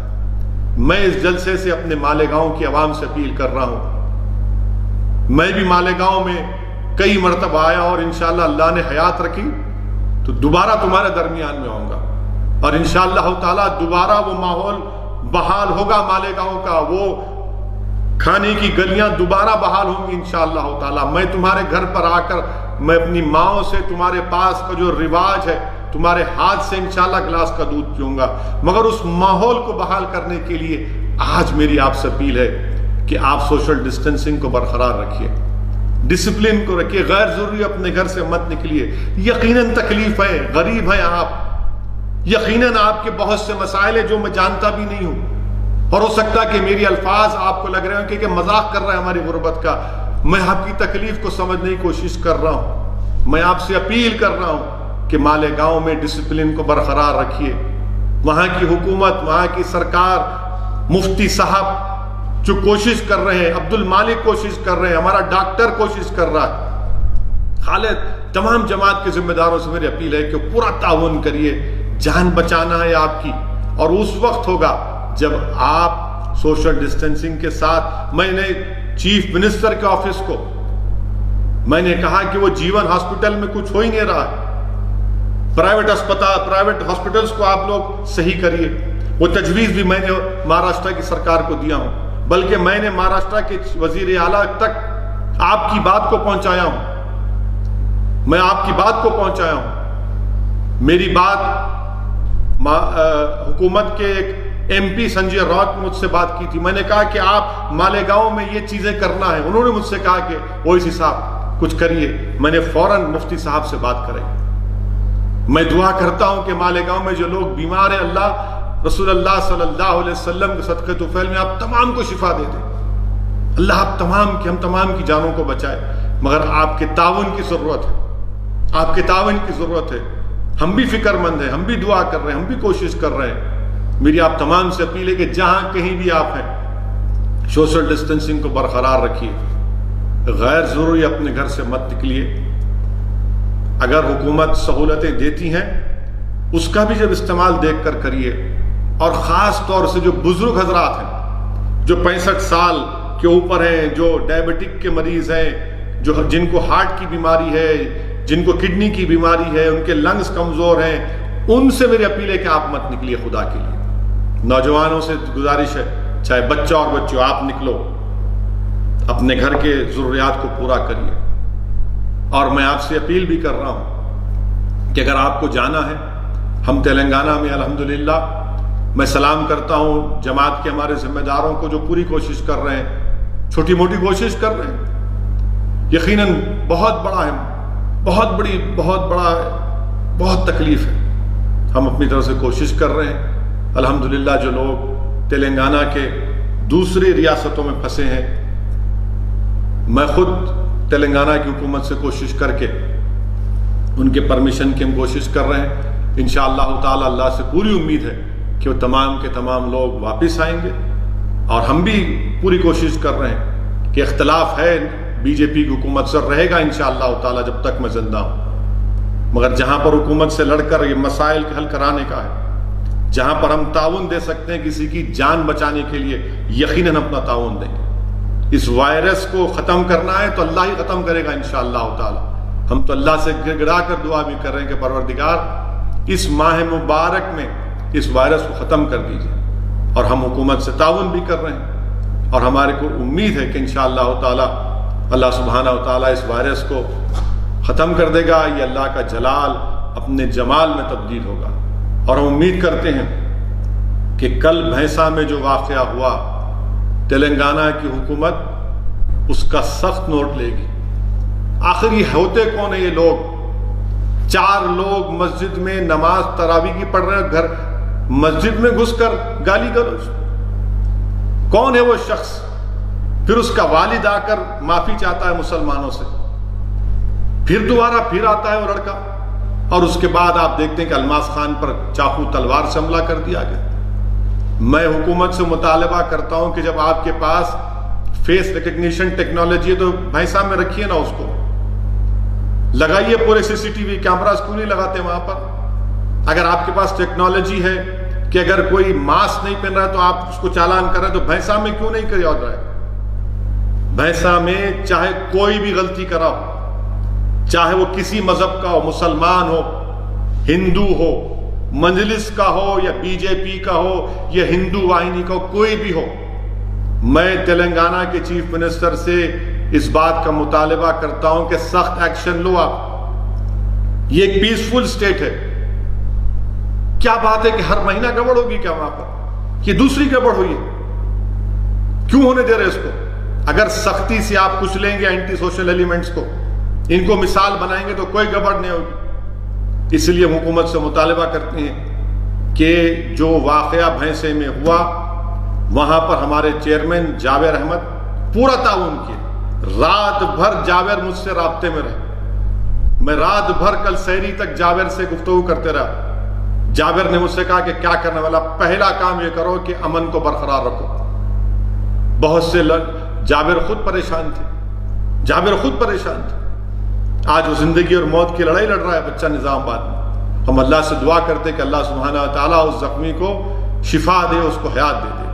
A: میں اس جلسے سے اپنے مالیگاؤں کی عوام سے اپیل کر رہا ہوں. میں بھی مالیگاؤں میں کئی مرتبہ آیا اور انشاءاللہ اللہ نے حیات رکھی تو دوبارہ تمہارے درمیان میں آؤں گا اور انشاءاللہ تعالیٰ دوبارہ وہ ماحول بحال ہوگا مالیگاؤں کا. وہ کھانے کی گلیاں دوبارہ بحال ہوں گی انشاءاللہ تعالیٰ. میں تمہارے گھر پر آ کر میں اپنی ماؤں سے تمہارے پاس کا جو رواج ہے تمہارے ہاتھ سے انشاءاللہ گلاس کا دودھ پیوں گا. مگر اس ماحول کو بحال کرنے کے لیے آج میری آپ سے اپیل ہے کہ آپ سوشل ڈسٹینسنگ کو برقرار رکھیے, ڈسپلن کو رکھیے, غیر ضروری اپنے گھر سے مت نکلیے. یقیناً تکلیف ہے, غریب ہیں آپ, یقیناً آپ کے بہت سے مسائل ہیں جو میں جانتا بھی نہیں ہوں اور ہو سکتا ہے کہ میری الفاظ آپ کو لگ رہے ہیں کہ مذاق کر رہا ہے ہماری غربت کا. میں آپ کی تکلیف کو سمجھنے کی کوشش کر رہا ہوں. میں آپ سے اپیل کر رہا ہوں کہ مالیگاؤں میں ڈسپلن کو برقرار رکھیے. وہاں کی حکومت, وہاں کی سرکار, مفتی صاحب جو کوشش کر رہے ہیں, عبد المالک کوشش کر رہے ہیں, ہمارا ڈاکٹر کوشش کر رہا ہے, خالد, تمام جماعت کے ذمہ داروں سے میری اپیل ہے کہ پورا تعاون کریے. جان بچانا ہے آپ کی اور اس وقت ہوگا جب آپ سوشل ڈسٹینسنگ کے ساتھ. میں نے چیف منسٹر کے آفس کو میں نے کہا کہ وہ جیون ہاسپٹل میں کچھ ہو ہی نہیں رہا, پرائیویٹ اسپتال, پرائیویٹ ہاسپٹلز کو آپ لوگ صحیح کریے. وہ تجویز بھی میں نے مہاراشٹر کی سرکار کو دیا ہوں, بلکہ میں نے مہاراشٹر کے وزیر اعلیٰ تک آپ کی بات کو پہنچایا ہوں. میں آپ کی بات کو پہنچایا ہوں. میری بات حکومت کے ایک ایم پی سنجے راؤت مجھ سے بات کی تھی. میں نے کہا کہ آپ مالیگاؤں میں یہ چیزیں کرنا ہے. انہوں نے مجھ سے کہا کہ اویسی صاحب کچھ کریے. میں نے فوراً مفتی صاحب سے بات کرائی. میں دعا کرتا ہوں کہ مالیگاؤں میں جو لوگ بیمار ہیں, اللہ رسول اللہ صلی اللہ علیہ وسلم کے صدقے طفیل میں آپ تمام کو شفا دے دیں. اللہ آپ تمام کی, ہم تمام کی جانوں کو بچائے. مگر آپ کے تعاون کی ضرورت ہے, آپ کے تعاون کی ضرورت ہے. ہم بھی فکر مند ہیں, ہم بھی دعا کر رہے ہیں, ہم بھی کوشش کر رہے ہیں. میری آپ تمام سے اپیل ہے کہ جہاں کہیں بھی آپ ہیں سوشل ڈسٹینسنگ کو برقرار رکھیے. غیر ضروری اپنے گھر سے مت نکلیے. اگر حکومت سہولتیں دیتی ہیں اس کا بھی جب استعمال دیکھ کر کریے. اور خاص طور سے جو بزرگ حضرات ہیں جو 65 سال کے اوپر ہیں, جو ڈائبٹک کے مریض ہیں, جن کو ہارٹ کی بیماری ہے, جن کو کڈنی کی بیماری ہے, ان کے لنگز کمزور ہیں, ان سے میری اپیل ہے کہ آپ مت نکلیے خدا کے لیے. نوجوانوں سے گزارش ہے, چاہے بچہ اور بچوں, آپ نکلو, اپنے گھر کے ضروریات کو پورا کریے. اور میں آپ سے اپیل بھی کر رہا ہوں کہ اگر آپ کو جانا ہے, ہم تلنگانہ میں الحمدللہ, میں سلام کرتا ہوں جماعت کے ہمارے ذمہ داروں کو جو پوری کوشش کر رہے ہیں, چھوٹی موٹی کوشش کر رہے ہیں. یقیناً بہت بڑا ہے, بہت بڑا ہے, بہت تکلیف ہے. ہم اپنی طرف سے کوشش کر رہے ہیں. الحمدللہ جو لوگ تلنگانہ کے دوسری ریاستوں میں پھنسے ہیں, میں خود تلنگانہ کی حکومت سے کوشش کر کے ان کے پرمیشن کی ہم کوشش کر رہے ہیں. انشاءاللہ تعالی اللہ سے پوری امید ہے کہ وہ تمام کے تمام لوگ واپس آئیں گے. اور ہم بھی پوری کوشش کر رہے ہیں کہ اختلاف ہے بی جے پی کی حکومت سے, رہے گا انشاءاللہ تعالی جب تک میں زندہ ہوں. مگر جہاں پر حکومت سے لڑ کر یہ مسائل حل کرانے کا ہے, جہاں پر ہم تعاون دے سکتے ہیں کسی کی جان بچانے کے لیے, یقیناً اپنا تعاون دیں گے. اس وائرس کو ختم کرنا ہے تو اللہ ہی ختم کرے گا انشاءاللہ تعالی. ہم تو اللہ سے گڑ گڑا کر دعا بھی کر رہے ہیں کہ پروردگار اس ماہ مبارک میں اس وائرس کو ختم کر دیجیے. اور ہم حکومت سے تعاون بھی کر رہے ہیں اور ہمارے کو امید ہے کہ انشاءاللہ تعالی اللہ سبحانہ و تعالی اس وائرس کو ختم کر دے گا. یہ اللہ کا جلال اپنے جمال میں تبدیل ہوگا. اور ہم امید کرتے ہیں کہ کل بھینسا میں جو واقعہ ہوا, تلنگانہ کی حکومت اس کا سخت نوٹ لے گی. آخر یہ ہوتے کون ہیں یہ لوگ؟ 4 لوگ مسجد میں نماز تراویح کی پڑھ رہے ہیں, گھر مسجد میں گھس کر گالی گلوچ. کون ہے وہ شخص؟ پھر اس کا والد آ کر معافی چاہتا ہے مسلمانوں سے, پھر دوبارہ پھر آتا ہے وہ لڑکا, اور اس کے بعد آپ دیکھتے ہیں کہ الماس خان پر چاقو تلوار سے حملہ کر دیا گیا. میں حکومت سے مطالبہ کرتا ہوں کہ جب آپ کے پاس فیس ریکگنیشن ٹیکنالوجی ہے تو بھائی صاحب میں رکھیے نا، اس کو لگائیے، پورے CCTV کیمراز کیوں نہیں لگاتے وہاں پر؟ اگر آپ کے پاس ٹیکنالوجی ہے کہ اگر کوئی ماسک نہیں پہن رہا ہے تو آپ اس کو چالان کر رہے ہیں، تو بھینسا میں کیوں نہیں کیا رہا ہے؟ بھینسا میں چاہے کوئی بھی غلطی کرا ہو، چاہے وہ کسی مذہب کا ہو، مسلمان ہو، ہندو ہو، مجلس کا ہو یا BJP کا ہو یا ہندو واہنی کا ہو، کوئی بھی ہو، میں تلنگانہ کے چیف منسٹر سے اس بات کا مطالبہ کرتا ہوں کہ سخت ایکشن لو آپ۔ یہ ایک پیسفل سٹیٹ ہے، کیا بات ہے کہ ہر مہینہ گڑبڑ ہوگی کیا وہاں پر؟ یہ دوسری گڑبڑ ہوئی ہے، کیوں ہونے دے رہے اس کو؟ اگر سختی سے آپ کچھ لیں گے اینٹی سوشل ایلیمنٹس کو، ان کو مثال بنائیں گے تو کوئی گڑبڑ نہیں ہوگی۔ اس لیے حکومت سے مطالبہ کرتے ہیں کہ جو واقعہ بھینسے میں ہوا وہاں پر ہمارے چیئرمین جاوید احمد پورا تعاون کیے، رات بھر جاوید مجھ سے رابطے میں رہے، میں رات بھر کل سحری تک جاوید سے گفتگو کرتے رہا۔ جابر نے مجھ سے کہا کہ کیا کرنے والا، پہلا کام یہ کرو کہ امن کو برقرار رکھو۔ بہت سے جابر خود پریشان تھے، جابر خود پریشان تھے، آج وہ زندگی اور موت کی لڑائی لڑ رہا ہے بچہ نظام آباد میں۔ ہم اللہ سے دعا کرتے کہ اللہ سبحانہ وتعالیٰ اس زخمی کو شفا دے، اس کو حیات دے دے،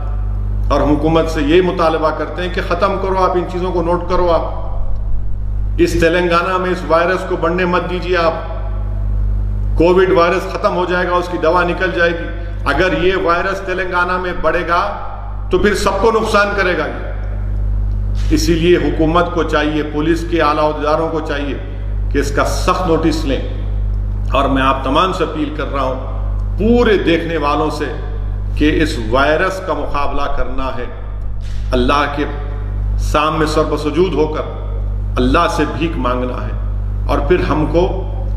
A: اور حکومت سے یہی مطالبہ کرتے ہیں کہ ختم کرو آپ ان چیزوں کو، نوٹ کرو آپ اس تلنگانہ میں اس وائرس کو بڑھنے مت دیجیے آپ۔ کووڈ وائرس ختم ہو جائے گا، اس کی دوا نکل جائے گی، اگر یہ وائرس تلنگانہ میں بڑھے گا تو پھر سب کو نقصان کرے گا یہ۔ اسی لیے حکومت کو چاہیے، پولیس کے اعلیٰ عہدیداروں کو چاہیے کہ اس کا سخت نوٹس لیں، اور میں آپ تمام سے اپیل کر رہا ہوں پورے دیکھنے والوں سے کہ اس وائرس کا مقابلہ کرنا ہے، اللہ کے سامنے سر بسجود ہو کر اللہ سے بھیک مانگنا ہے، اور پھر ہم کو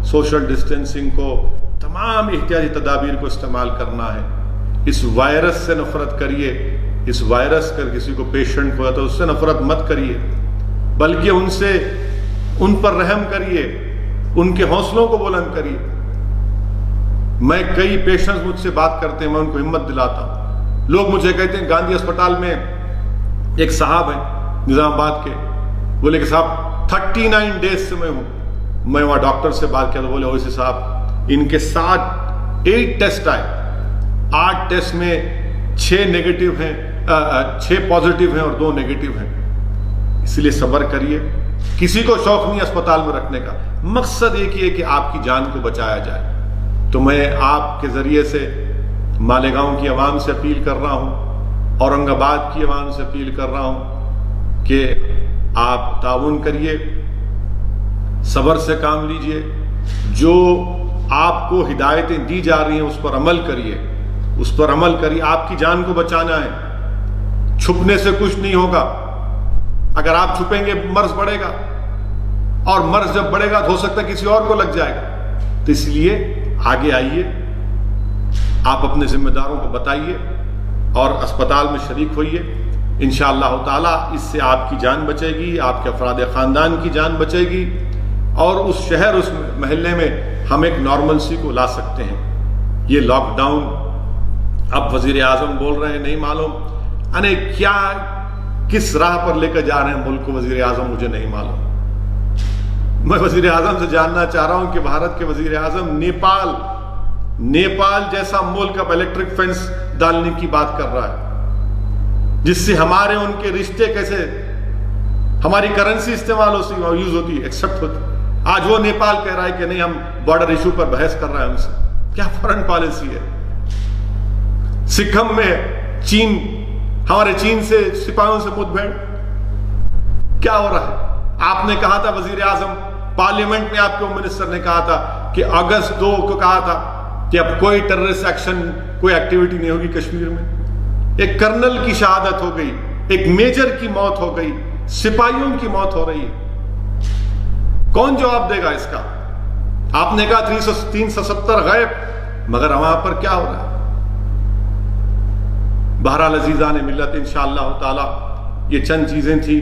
A: سوشل ڈسٹینسنگ کو، تمام احتیاطی تدابیر کو استعمال کرنا ہے۔ اس وائرس سے نفرت کریے، اس وائرس کا کسی کو پیشنٹ ہوا تو اس سے نفرت مت کریے، بلکہ ان پر رحم کریے، ان کے حوصلوں کو بلند کریے۔ میں کئی پیشنٹس مجھ سے بات کرتے ہیں، میں ان کو ہمت دلاتا ہوں۔ لوگ مجھے کہتے ہیں گاندھی اسپتال میں ایک صاحب ہیں نظام آباد کے، بولے کہ صاحب 39 ڈیز سے میں ہوں۔ میں وہاں ڈاکٹر سے بات کیا تو بولے اویسی صاحب ان کے ساتھ 8 ٹیسٹ آئے، 8 ٹیسٹ میں 6 نیگیٹو ہیں، 6 پازیٹیو ہیں اور 2 نیگیٹو ہیں۔ اس لیے صبر کریے، کسی کو شوق نہیں اسپتال میں رکھنے کا، مقصد ایک ہی ہے کہ آپ کی جان کو بچایا جائے۔ تو میں آپ کے ذریعے سے مالیگاؤں کی عوام سے اپیل کر رہا ہوں، اورنگ آباد کی عوام سے اپیل کر رہا ہوں کہ آپ تعاون کریے، صبر سے کام لیجئے، جو آپ کو ہدایتیں دی جا رہی ہیں اس پر عمل کریے، اس پر عمل کریے۔ آپ کی جان کو بچانا ہے، چھپنے سے کچھ نہیں ہوگا۔ اگر آپ چھپیں گے مرض بڑھے گا، اور مرض جب بڑھے گا تو ہو سکتا ہے کسی اور کو لگ جائے گا۔ تو اس لیے آگے آئیے، آپ اپنے ذمہ داروں کو بتائیے اور اسپتال میں شریک ہوئیے۔ انشاءاللہ تعالی اس سے آپ کی جان بچے گی، آپ کے افراد خاندان کی جان بچے گی، اور اس شہر، اس محلے میں ہم ایک نارملسی کو لا سکتے ہیں۔ یہ لاک ڈاؤن اب وزیر اعظم بول رہے ہیں، نہیں معلوم یعنی کیا کس راہ پر لے کر جا رہے ہیں ملک کو وزیر اعظم، مجھے نہیں معلوم۔ میں وزیر اعظم سے جاننا چاہ رہا ہوں کہ بھارت کے وزیر اعظم نیپال جیسا ملک اب الیکٹرک فینس ڈالنے کی بات کر رہا ہے، جس سے ہمارے ان کے رشتے کیسے، ہماری کرنسی استعمال یوز ہوتی، ایکسپٹ ہوتی۔ آج وہ نیپال کہہ رہا ہے کہ نہیں، ہم بارڈر ایشو پر بحث کر رہا ہے ہم سے۔ کیا فارن پالیسی ہے؟ سکم میں چین، ہمارے چین سے سپاہیوں سے مت بھیڑ، کیا ہو رہا ہے؟ آپ نے کہا تھا وزیر اعظم، پارلیمنٹ میں آپ کے منسٹر نے کہا تھا کہ اگست 2 کو کہا تھا کہ اب کوئی ٹیررسٹ ایکشن، کوئی ایکٹیویٹی نہیں ہوگی کشمیر میں۔ ایک کرنل کی شہادت ہو گئی، ایک میجر کی موت ہو گئی، سپاہیوں کی موت ہو رہی ہے، کون جواب دے گا اس کا؟ آپ نے کہا 370 غائب، مگر وہاں پر کیا ہو رہا ہے؟ بہرحال عزیزان ملت، انشاءاللہ تعالی یہ چند چیزیں تھیں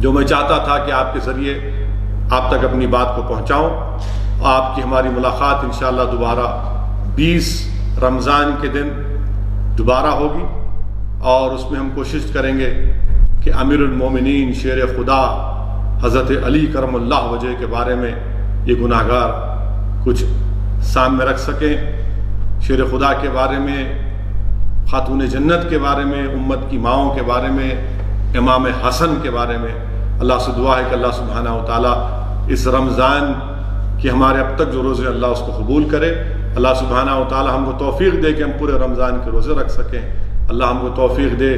A: جو میں چاہتا تھا کہ آپ کے ذریعے آپ تک اپنی بات کو پہنچاؤں۔ آپ کی ہماری ملاقات انشاءاللہ دوبارہ 20 رمضان کے دن دوبارہ ہوگی، اور اس میں ہم کوشش کریں گے کہ امیر المومنین شیر خدا حضرت علی کرم اللہ وجہ کے بارے میں یہ گناہگار کچھ سامنے رکھ سکیں، شیر خدا کے بارے میں، خاتون جنت کے بارے میں، امت کی ماؤں کے بارے میں، امام حسن کے بارے میں۔ اللہ سے دعا ہے کہ اللہ سبحانہ و تعالیٰ اس رمضان کہ ہمارے اب تک جو روزے اللہ اس کو قبول کرے۔ اللہ سبحانہ و تعالی ہم کو توفیق دے کہ ہم پورے رمضان کے روزے رکھ سکیں۔ اللہ ہم کو توفیق دے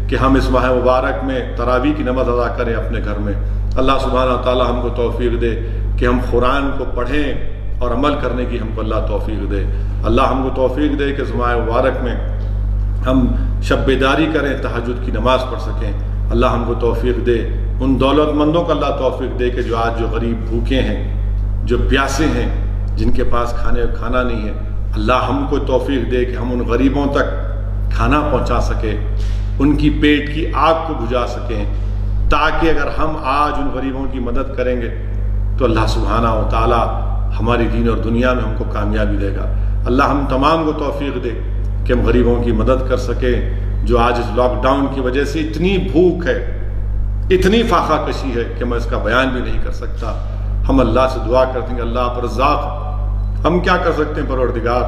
A: کہ ہم اس ماہ مبارک میں تراویح کی نماز ادا کریں اپنے گھر میں۔ اللہ سبحانہ و تعالی ہم کو توفیق دے کہ ہم قرآن کو پڑھیں اور عمل کرنے کی ہم کو اللہ توفیق دے۔ اللہ ہم کو توفیق دے کہ اس ماہ مبارک میں ہم شب بیداری کریں، تہجد کی نماز پڑھ سکیں۔ اللہ ہم کو توفیق دے، ان دولت مندوں کو اللہ توفیق دے کہ جو آج جو غریب بھوکے ہیں، جو پیاسے ہیں، جن کے پاس کھانا نہیں ہے، اللہ ہم کو توفیق دے کہ ہم ان غریبوں تک کھانا پہنچا سکے، ان کی پیٹ کی آگ کو بجھا سکیں، تاکہ اگر ہم آج ان غریبوں کی مدد کریں گے تو اللہ سبحانہ و تعالی ہماری دین اور دنیا میں ہم کو کامیابی دے گا۔ اللہ ہم تمام کو توفیق دے کہ ہم غریبوں کی مدد کر سکیں، جو آج اس لاک ڈاؤن کی وجہ سے اتنی بھوک ہے، اتنی فاقہ کشی ہے کہ میں اس کا بیان بھی نہیں کر سکتا۔ ہم اللہ سے دعا کرتے ہیں کہ اللہ آپ رزاق، ہم کیا کر سکتے ہیں پروردگار،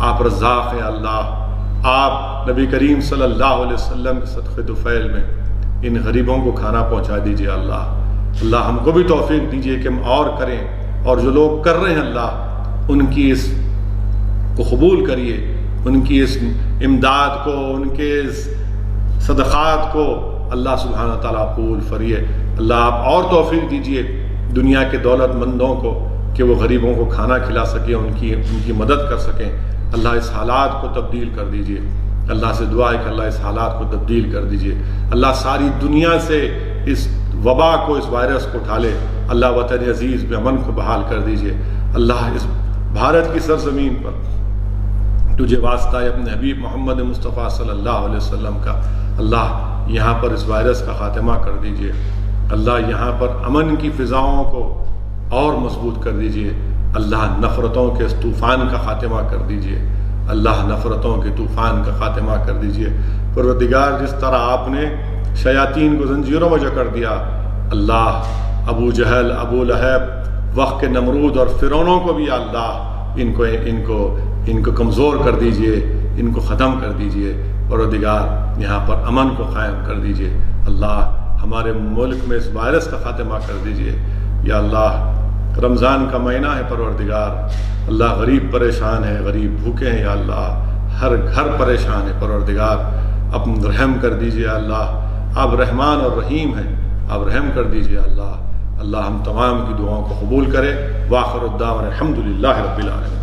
A: آپ رزاق ہیں اللہ۔ آپ نبی کریم صلی اللہ علیہ وسلم کے صدقے طفیل میں ان غریبوں کو کھانا پہنچا دیجئے اللہ۔ اللہ ہم کو بھی توفیق دیجئے کہ ہم اور کریں، اور جو لوگ کر رہے ہیں اللہ ان کی اس کو قبول کریے، ان کی اس امداد کو، ان کے اس صدقات کو اللہ سبحانہ تعالیٰ قبول فریے۔ اللہ آپ اور توفیق دیجئے دنیا کے دولت مندوں کو کہ وہ غریبوں کو کھانا کھلا سکیں، ان کی مدد کر سکیں۔ اللہ اس حالات کو تبدیل کر دیجئے۔ اللہ سے دعا ہے کہ اللہ اس حالات کو تبدیل کر دیجئے۔ اللہ ساری دنیا سے اس وبا کو، اس وائرس کو اٹھا لے۔ اللہ وطن عزیز میں امن کو بحال کر دیجئے۔ اللہ اس بھارت کی سرزمین پر تجھے واسطہ ہے اپنے حبیب محمد مصطفیٰ صلی اللہ علیہ وسلم کا، اللہ یہاں پر اس وائرس کا خاتمہ کر دیجئے۔ اللہ یہاں پر امن کی فضاؤں کو اور مضبوط کر دیجئے۔ اللہ نفرتوں کے اس طوفان کا خاتمہ کر دیجئے۔ اللہ نفرتوں کے طوفان کا خاتمہ کر دیجئے۔ پروردگار جس طرح آپ نے شیاطین کو زنجیروں میں جکڑ دیا، اللہ ابو جہل، ابو لہب، وقت کے نمرود اور فرعونوں کو بھی اللہ ان کو کمزور کر دیجئے، ان کو ختم کر دیجئے۔ پروردگار یہاں پر امن کو قائم کر دیجئے۔ اللہ ہمارے ملک میں اس وائرس کا خاتمہ کر دیجئے۔ یا اللہ رمضان کا مہینہ ہے پروردگار، اللہ غریب پریشان ہے، غریب بھوکے ہیں، یا اللہ ہر گھر پریشان ہے پروردگار، اپنا رحم کر دیجئے اللہ۔ آپ رحمان اور رحیم ہیں، آپ رحم کر دیجئے اللہ۔ اللہ ہم تمام کی دعاؤں کو قبول کرے۔ وآخر الدعوانا الحمدللہ رب العالمین۔